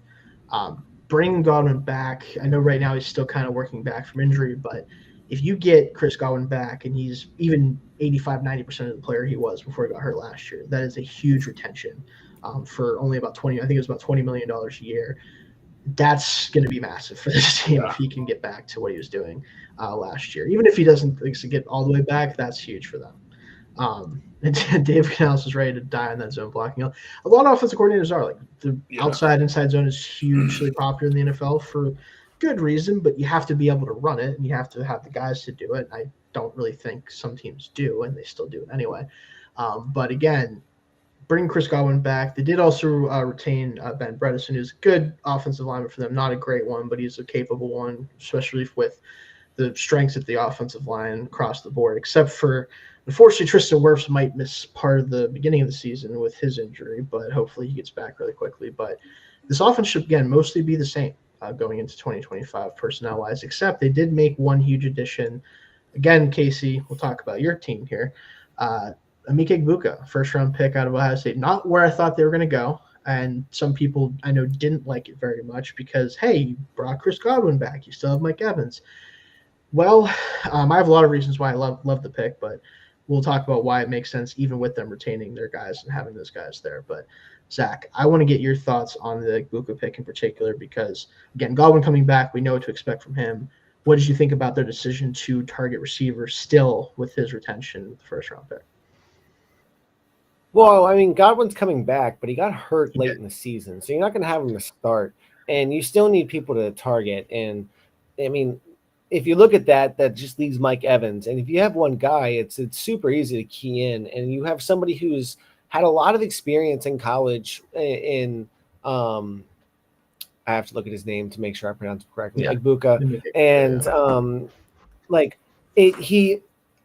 Bringing Godwin back, I know right now he's still kind of working back from injury, but if you get Chris Godwin back and he's even 85-90% of the player he was before he got hurt last year, that is a huge retention. For only about I think it was about $20 million a year. That's going to be massive for this team if he can get back to what he was doing last year. Even if he doesn't get all the way back, that's huge for them. And Dave Canales is ready to die on that zone blocking. A lot of offensive coordinators are like the outside inside zone is hugely popular in the NFL for good reason, but you have to be able to run it and you have to have the guys to do it. I don't really think some teams do, and they still do it anyway. But again, bring Chris Godwin back. They did also retain Ben Bredesen, who's a good offensive lineman for them. Not a great one, but he's a capable one, especially with the strengths at the offensive line across the board, except for, unfortunately, Tristan Wirfs might miss part of the beginning of the season with his injury, but hopefully he gets back really quickly. But this offense should, again, mostly be the same going into 2025 personnel-wise, except they did make one huge addition. Again, Casey, we'll talk about your team here. Emeka Egbuka, first-round pick out of Ohio State. Not where I thought they were going to go, and some people I know didn't like it very much because, hey, you brought Chris Godwin back. You still have Mike Evans. Well, I have a lot of reasons why I love the pick, but we'll talk about why it makes sense even with them retaining their guys and having those guys there. But Zach, I want to get your thoughts on the Igbuka pick in particular because, again, Godwin coming back, we know what to expect from him. What did you think about their decision to target receiver still with his retention with the first-round pick? Well, I mean, Godwin's coming back, but he got hurt late in the season, so you're not going to have him to start, and you still need people to target. And I mean, if you look at that, that just leaves Mike Evans. And if you have one guy, it's super easy to key in, and you have somebody who's had a lot of experience in college. I have to look at his name to make sure I pronounce it correctly. Yeah. Igbuka, and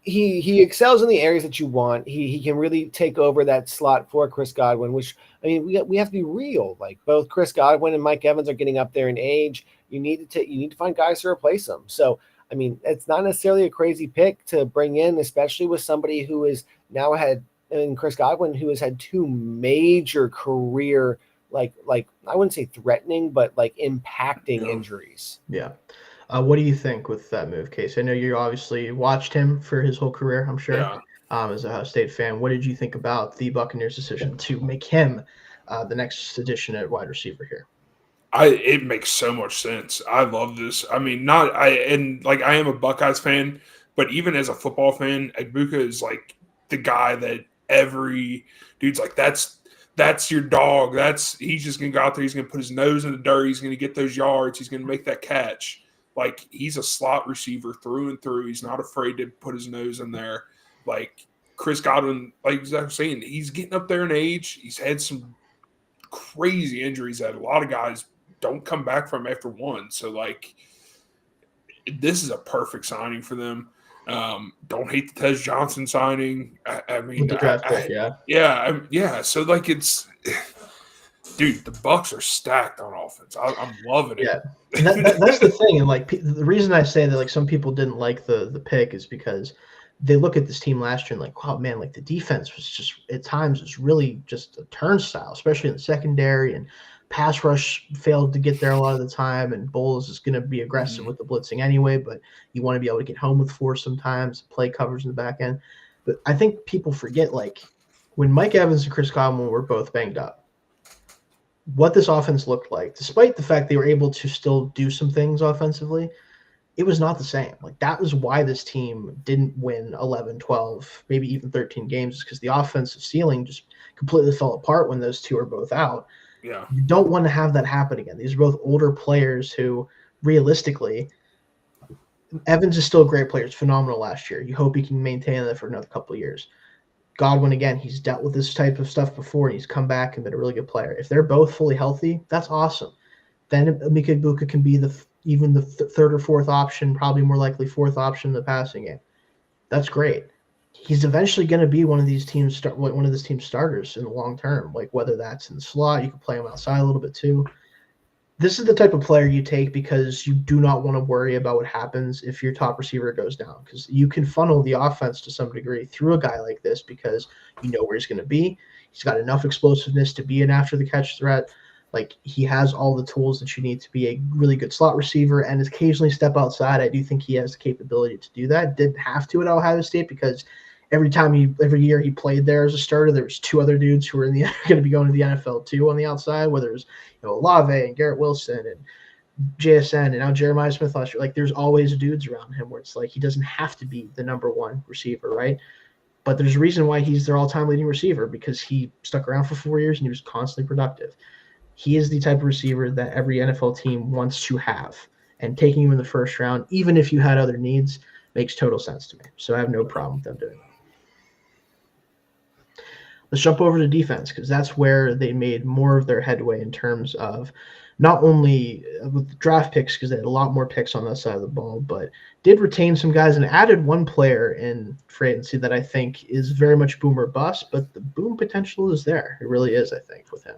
he excels in the areas that you want. He can really take over that slot for Chris Godwin, which, I mean, we have to be real. Like, both Chris Godwin and Mike Evans are getting up there in age. You need to find guys to replace them. So, I mean, it's not necessarily a crazy pick to bring in, especially with somebody who is now Chris Godwin, who has had two major career, like I wouldn't say threatening, but like impacting injuries. Yeah. What do you think with that move, Case? I know you obviously watched him for his whole career, I'm sure, as a Ohio State fan. What did you think about the Buccaneers' decision to make him the next addition at wide receiver here? It makes so much sense. I love this. I mean, I am a Buckeyes fan, but even as a football fan, Igbuka is like the guy that every dude's like, that's your dog. He's just gonna go out there, he's gonna put his nose in the dirt, he's gonna get those yards, he's gonna make that catch. Like, he's a slot receiver through and through. He's not afraid to put his nose in there. Like, Chris Godwin, like Zach was saying, he's getting up there in age. He's had some crazy injuries that a lot of guys don't come back from after one. So, like, this is a perfect signing for them. Don't hate the Tez Johnson signing. I mean, the draft pick, yeah. So, like, it's – dude, the Bucs are stacked on offense. I'm loving it. Yeah, and that's the thing. And like, the reason I say that like some people didn't like the pick is because they look at this team last year and like, wow, man, like the defense was just at times was really just a turnstile, especially in the secondary, and pass rush failed to get there a lot of the time. And Bowles is going to be aggressive with the blitzing anyway, but you want to be able to get home with force sometimes, play covers in the back end. But I think people forget, like, when Mike Evans and Chris Godwin were both banged up, what this offense looked like, despite the fact they were able to still do some things offensively, it was not the same. Like, that was why this team didn't win 11, 12, maybe even 13 games, because the offensive ceiling just completely fell apart when those two are both out. Yeah. You don't want to have that happen again. These are both older players who, realistically, Evans is still a great player. It's phenomenal last year. You hope he can maintain that for another couple of years. Godwin, again, he's dealt with this type of stuff before, and he's come back and been a really good player. If they're both fully healthy, that's awesome. Then Mika Igbuka can be even the third or fourth option, probably more likely fourth option in the passing game. That's great. He's eventually going to be one of these teams starters in the long term. Like, whether that's in the slot, you can play him outside a little bit too. This is the type of player you take because you do not want to worry about what happens if your top receiver goes down, because you can funnel the offense to some degree through a guy like this because you know where he's going to be. He's got enough explosiveness to be an after-the-catch threat. Like, he has all the tools that you need to be a really good slot receiver and occasionally step outside. I do think he has the capability to do that. Didn't have to at Ohio State because every year he played there as a starter, there was two other dudes who were going to be going to the NFL too on the outside, whether it was Olave and Garrett Wilson and JSN and now Jeremiah Smith last year. Like, there's always dudes around him where it's like he doesn't have to be the number one receiver, right? But there's a reason why he's their all-time leading receiver, because he stuck around for 4 years and he was constantly productive. He is the type of receiver that every NFL team wants to have, and taking him in the first round, even if you had other needs, makes total sense to me. So I have no problem with them doing that. Let's jump over to defense, because that's where they made more of their headway in terms of not only with the draft picks, because they had a lot more picks on that side of the ball, but did retain some guys and added one player in free agency that I think is very much boom or bust, but the boom potential is there. It really is, I think, with him.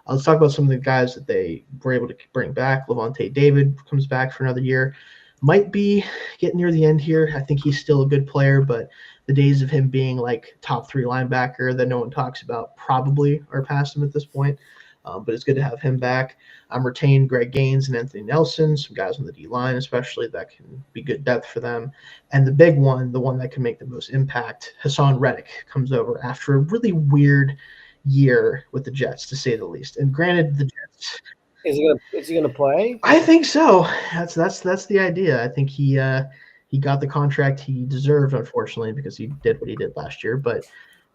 Let's talk about some of the guys that they were able to bring back. Levante David comes back for another year. Might be getting near the end here. I think he's still a good player, but the days of him being like top 3 linebacker that no one talks about probably are past him at this point. but it's good to have him back. Retained Greg Gaines and Anthony Nelson, some guys on the D-line especially that can be good depth for them. And the big one, the one that can make the most impact, Hassan Reddick comes over after a really weird year with the Jets, to say the least. And granted, the Jets... Is he gonna play? I think so. That's the idea. I think he got the contract he deserved, unfortunately, because he did what he did last year. But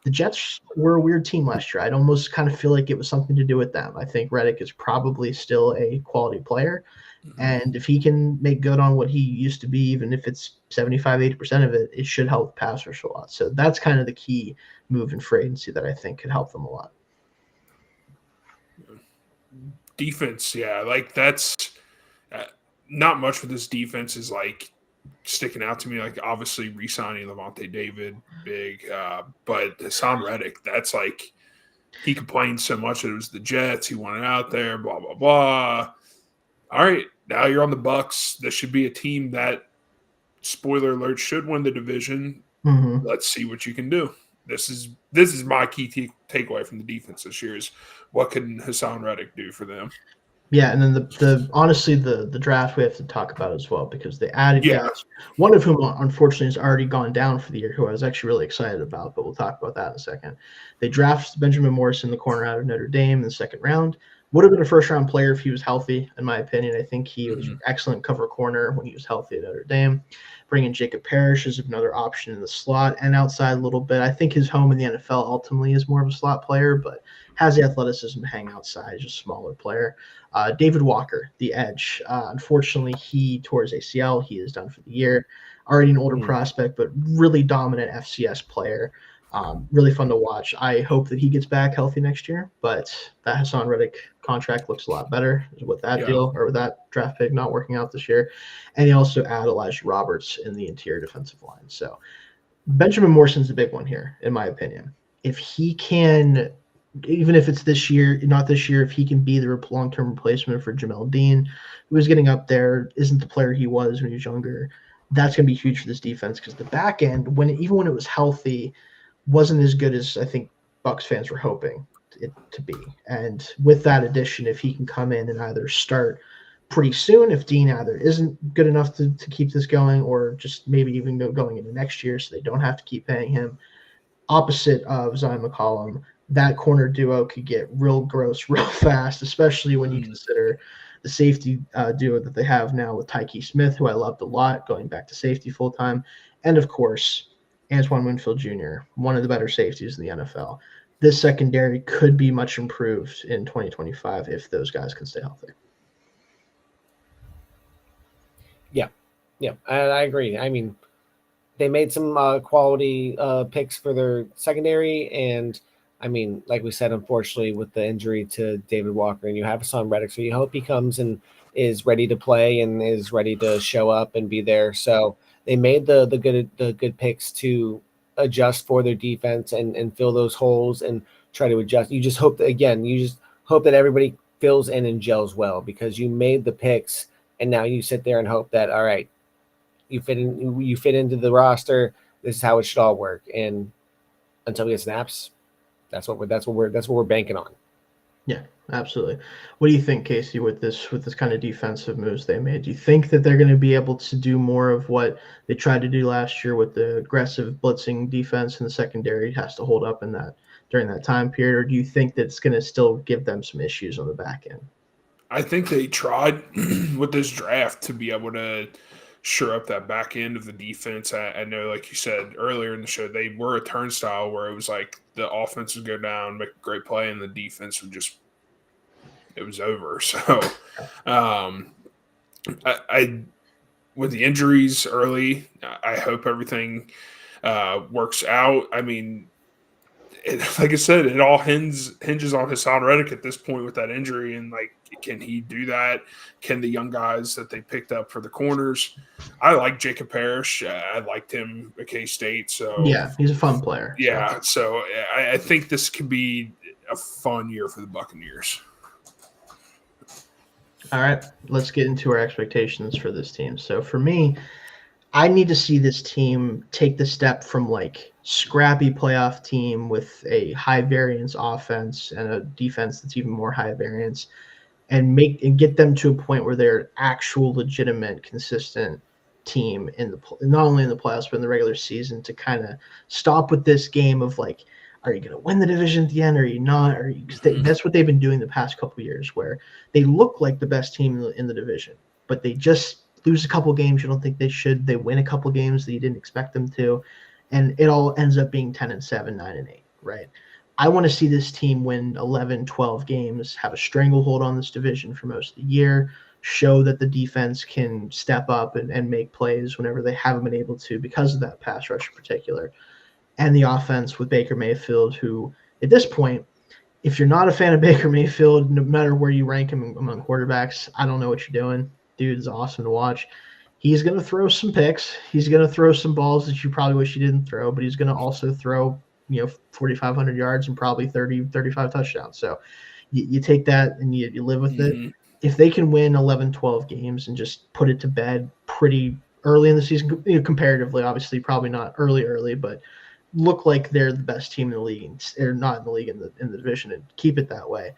the Jets were a weird team last year. I'd almost kind of feel like it was something to do with them. I think Reddick is probably still a quality player. And if he can make good on what he used to be, even if it's 75, 80% of it, it should help the pass rush a lot. So that's kind of the key move in free agency that I think could help them a lot. Defense, yeah. Like, that's not much for this defense is, like, sticking out to me. Like, obviously re-signing Levante David, big. But Hassan Reddick, that's like, he complained so much that it was the Jets. He wanted out there, blah, blah, blah. All right, now you're on the Bucs. This should be a team that, spoiler alert, should win the division. Mm-hmm. Let's see what you can do. This is my key takeaway from the defense this year is what can Hassan Reddick do for them? Yeah, and then the honestly the draft we have to talk about as well, because they added guys, one of whom unfortunately has already gone down for the year, who I was actually really excited about, but we'll talk about that in a second. They drafted Benjamin Morrison, the corner out of Notre Dame, in the second round. Would have been a first-round player if he was healthy, in my opinion. I think he was an excellent cover corner when he was healthy at Notre Dame. Bringing Jacob Parrish is another option in the slot and outside a little bit. I think his home in the NFL ultimately is more of a slot player, but has the athleticism to hang outside, just a smaller player. David Walker, the edge. Unfortunately, he tore his ACL. He is done for the year. Already an older prospect, but really dominant FCS player. Really fun to watch. I hope that he gets back healthy next year, but that Hassan Reddick contract looks a lot better with that deal, or with that draft pick not working out this year. And he also added Elijah Roberts in the interior defensive line. So Benjamin Morrison's the big one here, in my opinion. If he can, even if it's this year, not this year, if he can be the long-term replacement for Jamel Dean, who is getting up there, isn't the player he was when he was younger, that's going to be huge for this defense, because the back end, even when it was healthy, wasn't as good as I think Bucs fans were hoping it to be. And with that addition, if he can come in and either start pretty soon, if Dean either isn't good enough to keep this going, or just maybe even going into next year so they don't have to keep paying him, opposite of Zion McCollum, that corner duo could get real gross real fast, especially when you consider the safety duo that they have now with Tyke Smith, who I loved a lot, going back to safety full-time, and of course Antoine Winfield Jr., one of the better safeties in the NFL. This secondary could be much improved in 2025 if those guys can stay healthy. Yeah, I agree. I mean, they made some quality picks for their secondary, and I mean, like we said, unfortunately, with the injury to David Walker, and you have Hassan Reddick, so you hope he comes and is ready to play and is ready to show up and be there. So they made the good picks to adjust for their defense and fill those holes and try to adjust. You just hope that everybody fills in and gels well, because you made the picks and now you sit there and hope that, all right, you fit into the roster. This is how it should all work. And until we get snaps, that's what we're banking on. Yeah, absolutely. What do you think, Casey, with this kind of defensive moves they made? Do you think that they're going to be able to do more of what they tried to do last year with the aggressive blitzing defense, and the secondary has to hold up in that during that time period, or do you think that it's going to still give them some issues on the back end? I think they tried with this draft to be able to shore up that back end of the defense. I know, like you said earlier in the show, they were a turnstile where it was like the offense would go down, make a great play, and the defense would just – it was over. So I with the injuries early, I hope everything works out. I mean, like I said, it all hinges on Hassan Reddick at this point with that injury, and like, can he do that? Can the young guys that they picked up for the corners? I like Jacob Parrish. I liked him at K-State. So yeah, he's a fun player. Yeah, so I think this could be a fun year for the Buccaneers. All right, let's get into our expectations for this team. So for me, I need to see this team take the step from like scrappy playoff team with a high variance offense and a defense that's even more high variance, and get them to a point where they're actual legitimate consistent team in the not only in the playoffs but in the regular season, to kind of stop with this game of like, are you going to win the division at the end, or are you not? Or that's what they've been doing the past couple of years, where they look like the best team in the division, but they just lose a couple games you don't think they should. They win a couple games that you didn't expect them to, and it all ends up being 10-7, 9-8, right? I want to see this team win 11, 12 games, have a stranglehold on this division for most of the year, show that the defense can step up and make plays whenever they haven't been able to because of that pass rush in particular. And the offense with Baker Mayfield, who at this point, if you're not a fan of Baker Mayfield, no matter where you rank him among quarterbacks, I don't know what you're doing. Dude's awesome to watch. He's going to throw some picks. He's going to throw some balls that you probably wish he didn't throw, but he's going to also throw, 4,500 yards and probably 30, 35 touchdowns. So you take that and you live with it. If they can win 11, 12 games and just put it to bed pretty early in the season, comparatively, obviously probably not early, but look like they're the best team in the league, or not in the league, in the division, and keep it that way.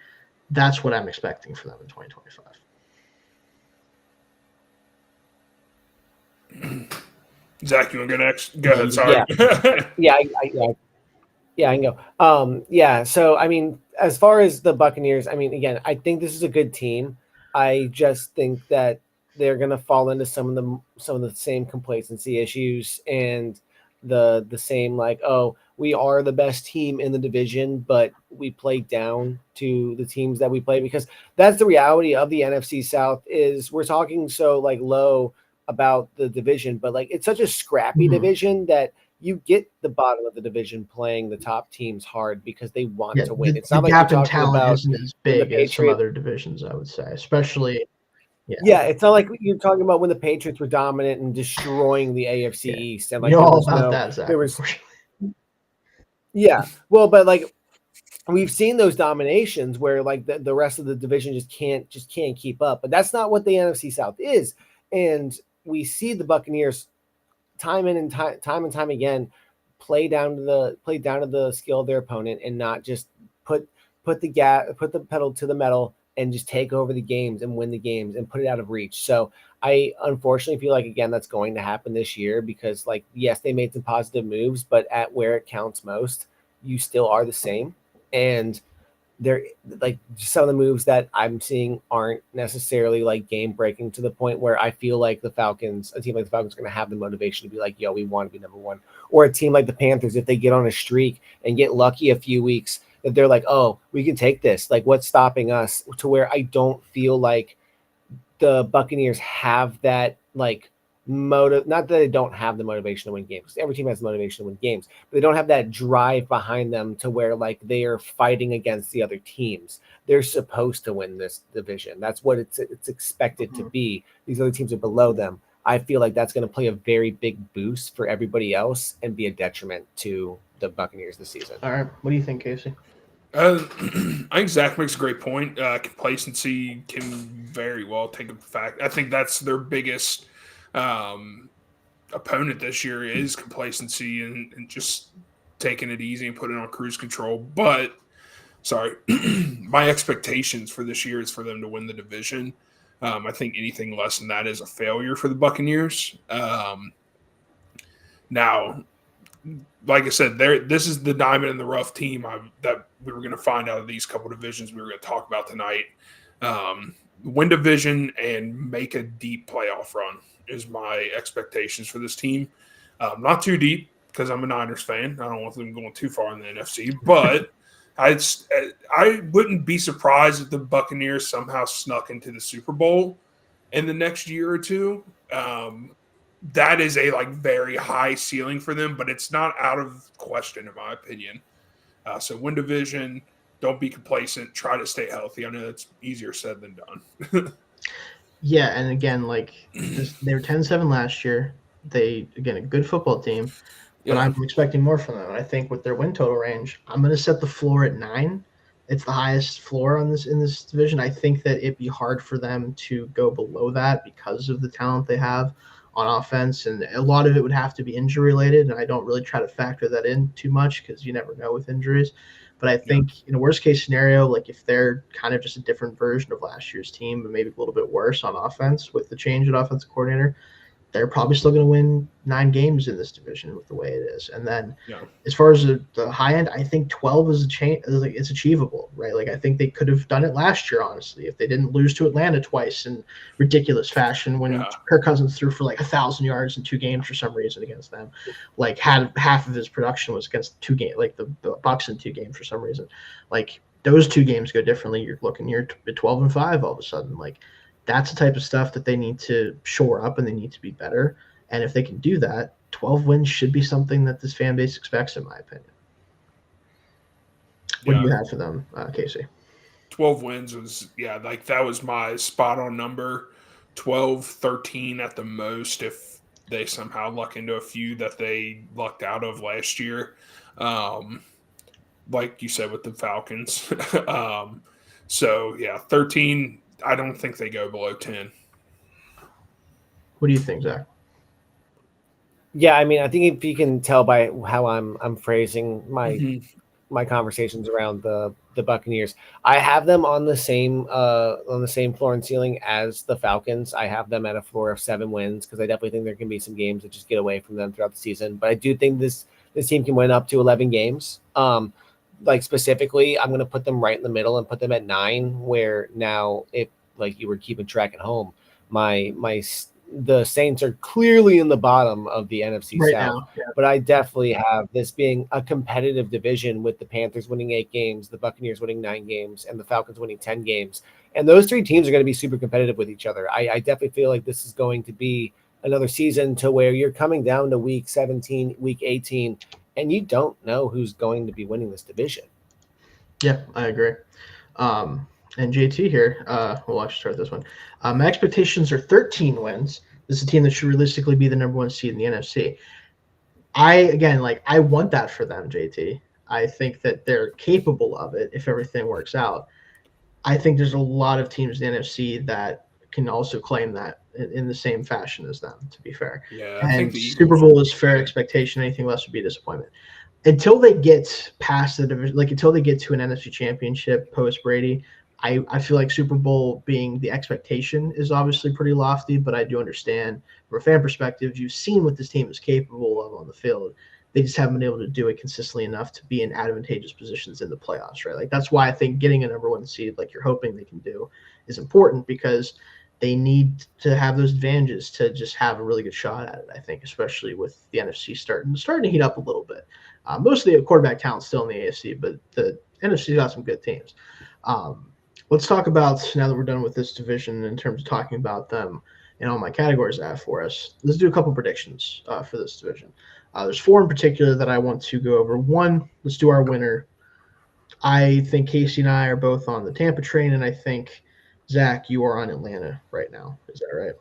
That's what I'm expecting for them in 2025. Zach, you want to go next? Go ahead. Sorry. Yeah, I can go. So, I mean, as far as the Buccaneers, I mean, again, I think this is a good team. I just think that they're going to fall into some of the same complacency issues and the same, like, oh, we are the best team in the division, but we play down to the teams that we play, because that's the reality of the NFC South. Is we're talking so like low about the division, but like it's such a scrappy division that you get the bottom of the division playing the top teams hard because they want to win. It's not like gap you're in talking talent about isn't as big as some other divisions, I would say, especially. Yeah, it's not like you're talking about when the Patriots were dominant and destroying the AFC East, and like you're all about that, Zach. There was, well, but like we've seen those dominations where like the rest of the division just can't keep up. But that's not what the NFC South is, and we see the Buccaneers time and time again play down to the skill of their opponent and not just put the pedal to the metal and just take over the games and win the games and put it out of reach. So I unfortunately feel like, again, that's going to happen this year because, like, yes, they made some positive moves, but at where it counts most, you still are the same. And they're like some of the moves that I'm seeing aren't necessarily like game breaking to the point where I feel like a team like the Falcons is going to have the motivation to be like, yo, we want to be number one. Or a team like the Panthers, if they get on a streak and get lucky a few weeks, that they're like, oh, we can take this. Like, what's stopping us? To where I don't feel like the Buccaneers have that like motive. Not that they don't have the motivation to win games. Every team has the motivation to win games, but they don't have that drive behind them to where like they are fighting against the other teams. They're supposed to win this division. That's what it's expected to be. These other teams are below them. I feel like that's going to play a very big boost for everybody else and be a detriment to the Buccaneers this season. All right, what do you think, Casey? I think Zach makes a great point. Complacency can very well take effect. I think that's their biggest opponent this year is complacency and just taking it easy and putting it on cruise control. But, my expectations for this year is for them to win the division. I think anything less than that is a failure for the Buccaneers. Now, like I said, this is the diamond in the rough team that we were going to find out of these couple divisions we were going to talk about tonight. Win division and make a deep playoff run is my expectations for this team. Not too deep because I'm a Niners fan. I don't want them going too far in the NFC, but I wouldn't be surprised if the Buccaneers somehow snuck into the Super Bowl in the next year or two. That is a very high ceiling for them, but it's not out of question in my opinion. So win division, don't be complacent, try to stay healthy. I know that's easier said than done. Yeah, and again, they were 10-7 last year. They, again, a good football team, but I'm expecting more from them. And I think with their win total range, I'm going to set the floor at 9. It's the highest floor in this division. I think that it'd be hard for them to go below that because of the talent they have on offense, and a lot of it would have to be injury related, and I don't really try to factor that in too much because you never know with injuries. But I think in a worst case scenario, like if they're kind of just a different version of last year's team, but maybe a little bit worse on offense with the change at offensive coordinator, they're probably still going to win 9 games in this division with the way it is. And then as far as the high end, I think 12 is it's achievable, right? Like I think they could have done it last year, honestly, if they didn't lose to Atlanta twice in ridiculous fashion when Kirk Cousins threw for like 1,000 yards in 2 games for some reason against them. Like had half of his production was against 2 games, like the Bucs in 2 games for some reason. Like those 2 games go differently. You're at 12-5 all of a sudden. Like that's the type of stuff that they need to shore up and they need to be better. And if they can do that, 12 wins should be something that this fan base expects, in my opinion. What do you have for them, Casey? 12 wins was, like that was my spot on number. 12, 13 at the most if they somehow luck into a few that they lucked out of last year. Like you said with the Falcons. 13. I don't think they go below 10. What do you think, Zach? Yeah, I mean, I think if you can tell by how I'm phrasing my conversations around the Buccaneers, I have them on the same floor and ceiling as the Falcons. I have them at a floor of 7 wins because I definitely think there can be some games that just get away from them throughout the season. But I do think this team can win up to 11 games. Like specifically, I'm going to put them right in the middle and put them at 9, where now if like you were keeping track at home, the Saints are clearly in the bottom of the NFC right South, but I definitely have this being a competitive division with the Panthers winning 8 games, the Buccaneers winning 9 games, and the Falcons winning 10 games. And those 3 teams are going to be super competitive with each other. I definitely feel like this is going to be another season to where you're coming down to week 17, week 18, and you don't know who's going to be winning this division. Yeah, I agree. And JT here, we'll actually start this one. My expectations are 13 wins. This is a team that should realistically be the number 1 seed in the NFC. I want that for them, JT. I think that they're capable of it if everything works out. I think there's a lot of teams in the NFC that can also claim that in the same fashion as them, to be fair. Yeah, I think the Super Bowl is fair expectation. Anything less would be disappointment. Until they get past the division, like until they get to an NFC championship post Brady, I feel like Super Bowl being the expectation is obviously pretty lofty, but I do understand from a fan perspective, you've seen what this team is capable of on the field. They just haven't been able to do it consistently enough to be in advantageous positions in the playoffs, right? Like that's why I think getting a number 1 seed, like you're hoping they can do, is important because they need to have those advantages to just have a really good shot at it, I think, especially with the NFC starting to heat up a little bit. Most of the quarterback talent still in the AFC, but the NFC's got some good teams. Let's talk about, now that we're done with this division in terms of talking about them and all my categories I have for us, let's do a couple predictions for this division. There's 4 in particular that I want to go over. 1, let's do our winner. I think Casey and I are both on the Tampa train, and I think, Zach, you are on Atlanta right now. Is that right?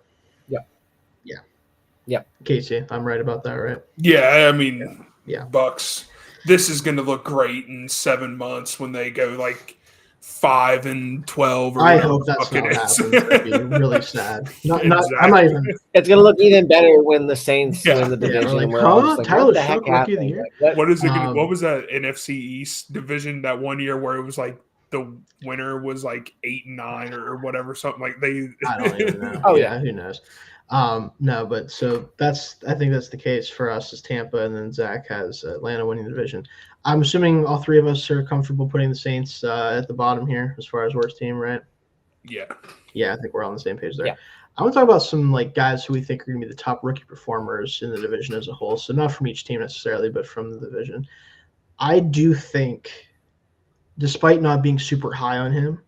Yeah. Casey, I'm right about that, right? Yeah, I mean, yeah. Bucks. This is going to look great in 7 months when they go like 5-12. I hope that's not happens. That'd be really sad. I'm not even. It's going to look even better when the Saints win the division. Like, what the heck happened? What is it? What was that NFC East division that one year where it was like the winner was like 8-9 or whatever, something like they. I don't even know. Yeah, who knows? No, but so I think that's the case for us as Tampa, and then Zach has Atlanta winning the division. I'm assuming all 3 of us are comfortable putting the Saints at the bottom here as far as worst team, right? Yeah. Yeah, I think we're on the same page there. Yeah. I want to talk about some like guys who we think are going to be the top rookie performers in the division as a whole. So not from each team necessarily, but from the division. I do think, despite not being super high on him,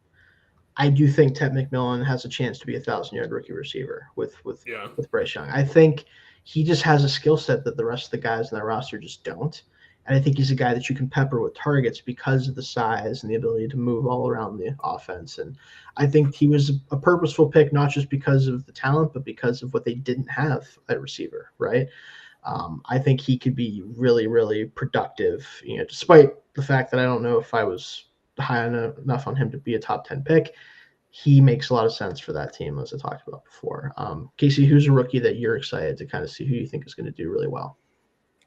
I do think Ted McMillan has a chance to be a 1,000-yard rookie receiver with Bryce Young. I think he just has a skill set that the rest of the guys in that roster just don't. And I think he's a guy that you can pepper with targets because of the size and the ability to move all around the offense. And I think he was a purposeful pick, not just because of the talent, but because of what they didn't have at receiver, right? I think he could be really, really productive, despite the fact that I don't know if I was high enough on him to be a top 10 pick. he makes a lot of sense for that team, as I talked about before. Casey, who's a rookie that you're excited to kind of see who you think is going to do really well?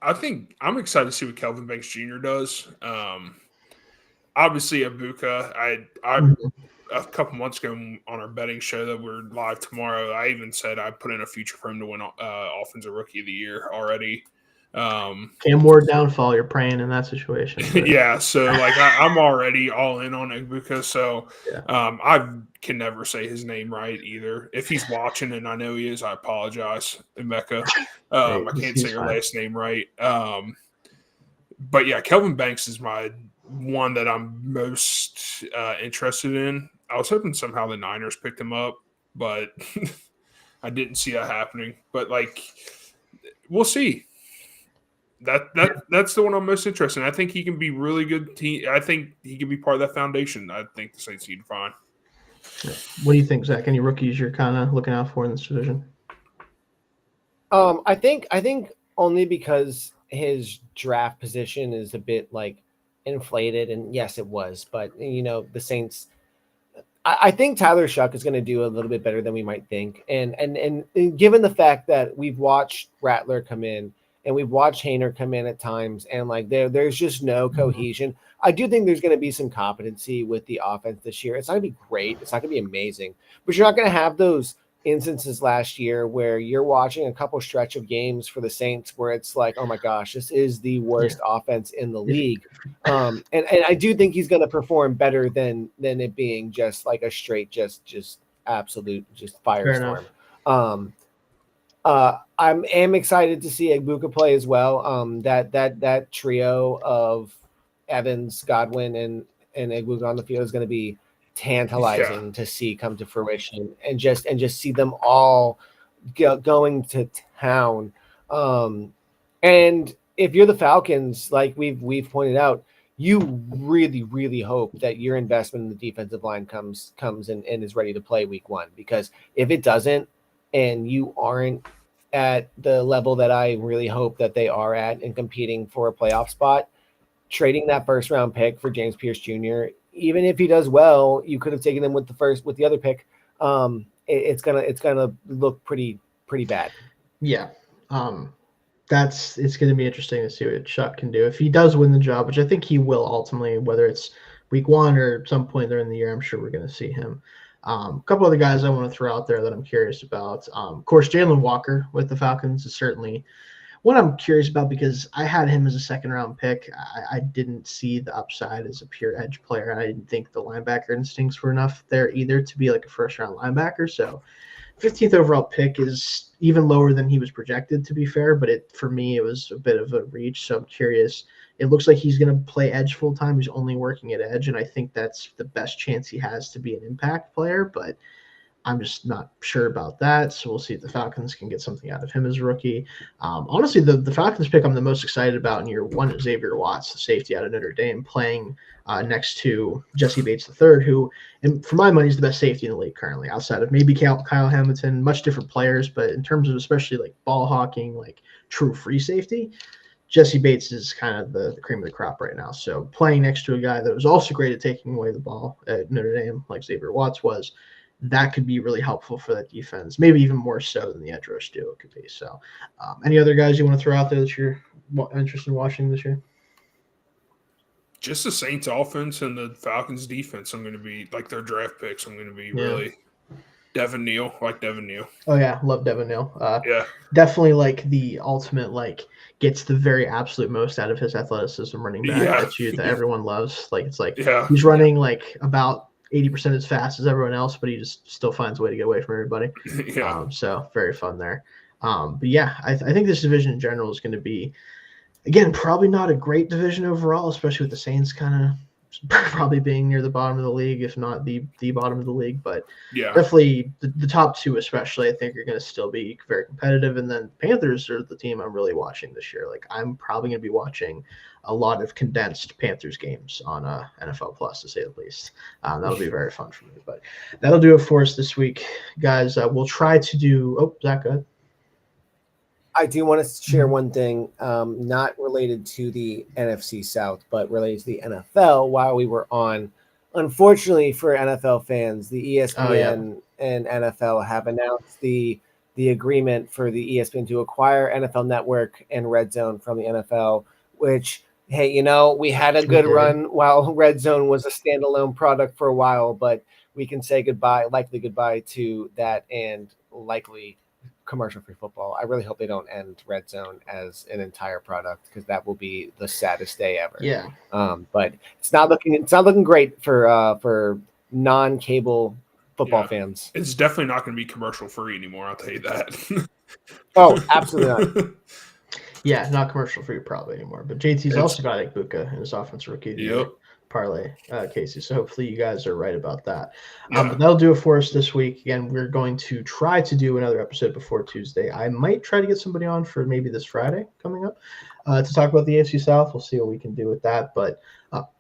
I think I'm excited to see what Kelvin Banks Jr. does. Obviously, Ibuka. A couple months ago on our betting show that we're live tomorrow, I even said I put in a future for him to win Offensive Rookie of the Year already. Cam Ward downfall, you're praying in that situation. Yeah, so like I'm already all in on Ibuka, so I can never say his name right either. If he's watching, and I know he is, I apologize, Emeka. I can't say your last name right. But yeah, Kelvin Banks is my one that I'm most interested in. I was hoping somehow the Niners picked him up, but I didn't see that happening. But like, we'll see. That's the one I'm most interested in. I think he can be really good. I think he can be part of that foundation. I think the Saints need to find. What do you think, Zach? Any rookies you're kind of looking out for in this division? I think only because his draft position is a bit like inflated, and yes, it was, but the Saints. I think Tyler Shuck is going to do a little bit better than we might think, and given the fact that we've watched Rattler come in and we've watched Hainer come in at times, and like there's just no cohesion. I do think there's going to be some competency with the offense this year. It's not going to be great. It's not going to be amazing, but you're not going to have those instances last year where you're watching a couple stretch of games for the Saints where it's like, oh my gosh, this is the worst offense in the league. And I do think he's going to perform better than it being just like a straight, just absolute, just firestorm. I'm excited to see Ibuka play as well. That trio of Evans, Godwin, and Ibuka on the field is going to be tantalizing to see come to fruition, and just see them all going to town. And if you're the Falcons, like we've pointed out, you really, really hope that your investment in the defensive line comes and is ready to play week 1, because if it doesn't, and you aren't at the level that I really hope that they are at and competing for a playoff spot, trading that first round pick for James Pierce Jr., even if he does well, you could have taken him with the other pick. It's gonna look pretty bad. Yeah. It's going to be interesting to see what Shuck can do if he does win the job, which I think he will ultimately, whether it's week 1 or some point during the year. I'm sure we're going to see him. A couple other guys I want to throw out there that I'm curious about. Of course, Jalen Walker with the Falcons is certainly one I'm curious about, because I had him as a second-round pick. I didn't see the upside as a pure edge player. I didn't think the linebacker instincts were enough there either to be like a first-round linebacker. So 15th overall pick is even lower than he was projected, to be fair, but for me, it was a bit of a reach. So I'm curious. It looks like he's going to play edge full-time. He's only working at edge, and I think that's the best chance he has to be an impact player, but I'm just not sure about that. So we'll see if the Falcons can get something out of him as a rookie. Honestly, the Falcons pick I'm the most excited about in year 1 is Xavier Watts, the safety out of Notre Dame, playing next to Jesse Bates III, who, and for my money, is the best safety in the league currently, outside of maybe Kyle Hamilton. Much different players, but in terms of especially like ball hawking, like true free safety, Jesse Bates is kind of the cream of the crop right now. So playing next to a guy that was also great at taking away the ball at Notre Dame, like Xavier Watts was, that could be really helpful for that defense, maybe even more so than the edge rush duo could be. So any other guys you want to throw out there that you're interested in watching this year? Just the Saints offense and the Falcons defense. I'm going to be like their draft picks. I'm going to be really Devin Neal. Oh yeah. Love Devin Neal. Yeah. Definitely like the ultimate, like gets the very absolute most out of his athleticism running back that everyone loves. Like it's like he's running like about 80% as fast as everyone else, but he just still finds a way to get away from everybody. So very fun there. But yeah, I think this division in general is going to be, again, probably not a great division overall, especially with the Saints kind of probably being near the bottom of the league, if not the bottom of the league. But definitely the top 2 especially, I think, are going to still be very competitive. And then Panthers are the team I'm really watching this year. Like I'm probably going to be watching a lot of condensed Panthers games on NFL Plus, to say the least. That'll be very fun for me. But that'll do it for us this week, guys. We'll try to do – oh, Zach, go ahead. I do want to share one thing, not related to the NFC South, but related to the NFL while we were on unfortunately for NFL fans, the ESPN and NFL have announced the agreement for the ESPN to acquire NFL Network and Red Zone from the NFL, which, hey, we had a good run while Red Zone was a standalone product for a while, but we can say likely goodbye to that and likely commercial-free football. I really hope they don't end Red Zone as an entire product, because that will be the saddest day ever. Yeah. But it's not looking great for non-cable football fans. It's definitely not going to be commercial-free anymore. I'll tell you that. Oh, absolutely not. Yeah, not commercial-free probably anymore. But JT's also got Ibuka in his offensive rookie parlay, Casey. So hopefully you guys are right about that. But that'll do it for us this week. Again, we're going to try to do another episode before Tuesday. I might try to get somebody on for maybe this Friday coming up to talk about the AFC South. We'll see what we can do with that. But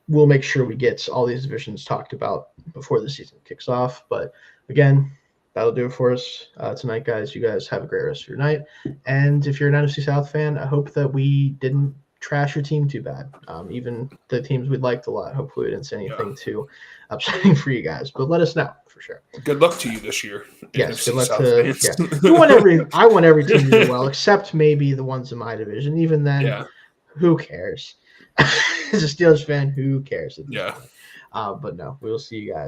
we'll make sure we get all these divisions talked about before the season kicks off. But again, that'll do it for us tonight, guys. You guys have a great rest of your night. And if you're an NFC South fan, I hope that we didn't trash your team too bad. Even the teams we liked a lot. Hopefully we didn't say anything too upsetting for you guys. But let us know for sure. Good luck to you this year. Yes, good luck to I want every team to do well, except maybe the ones in my division. Even then, who cares? As a Steelers fan, who cares? Yeah. But no, we'll see you guys.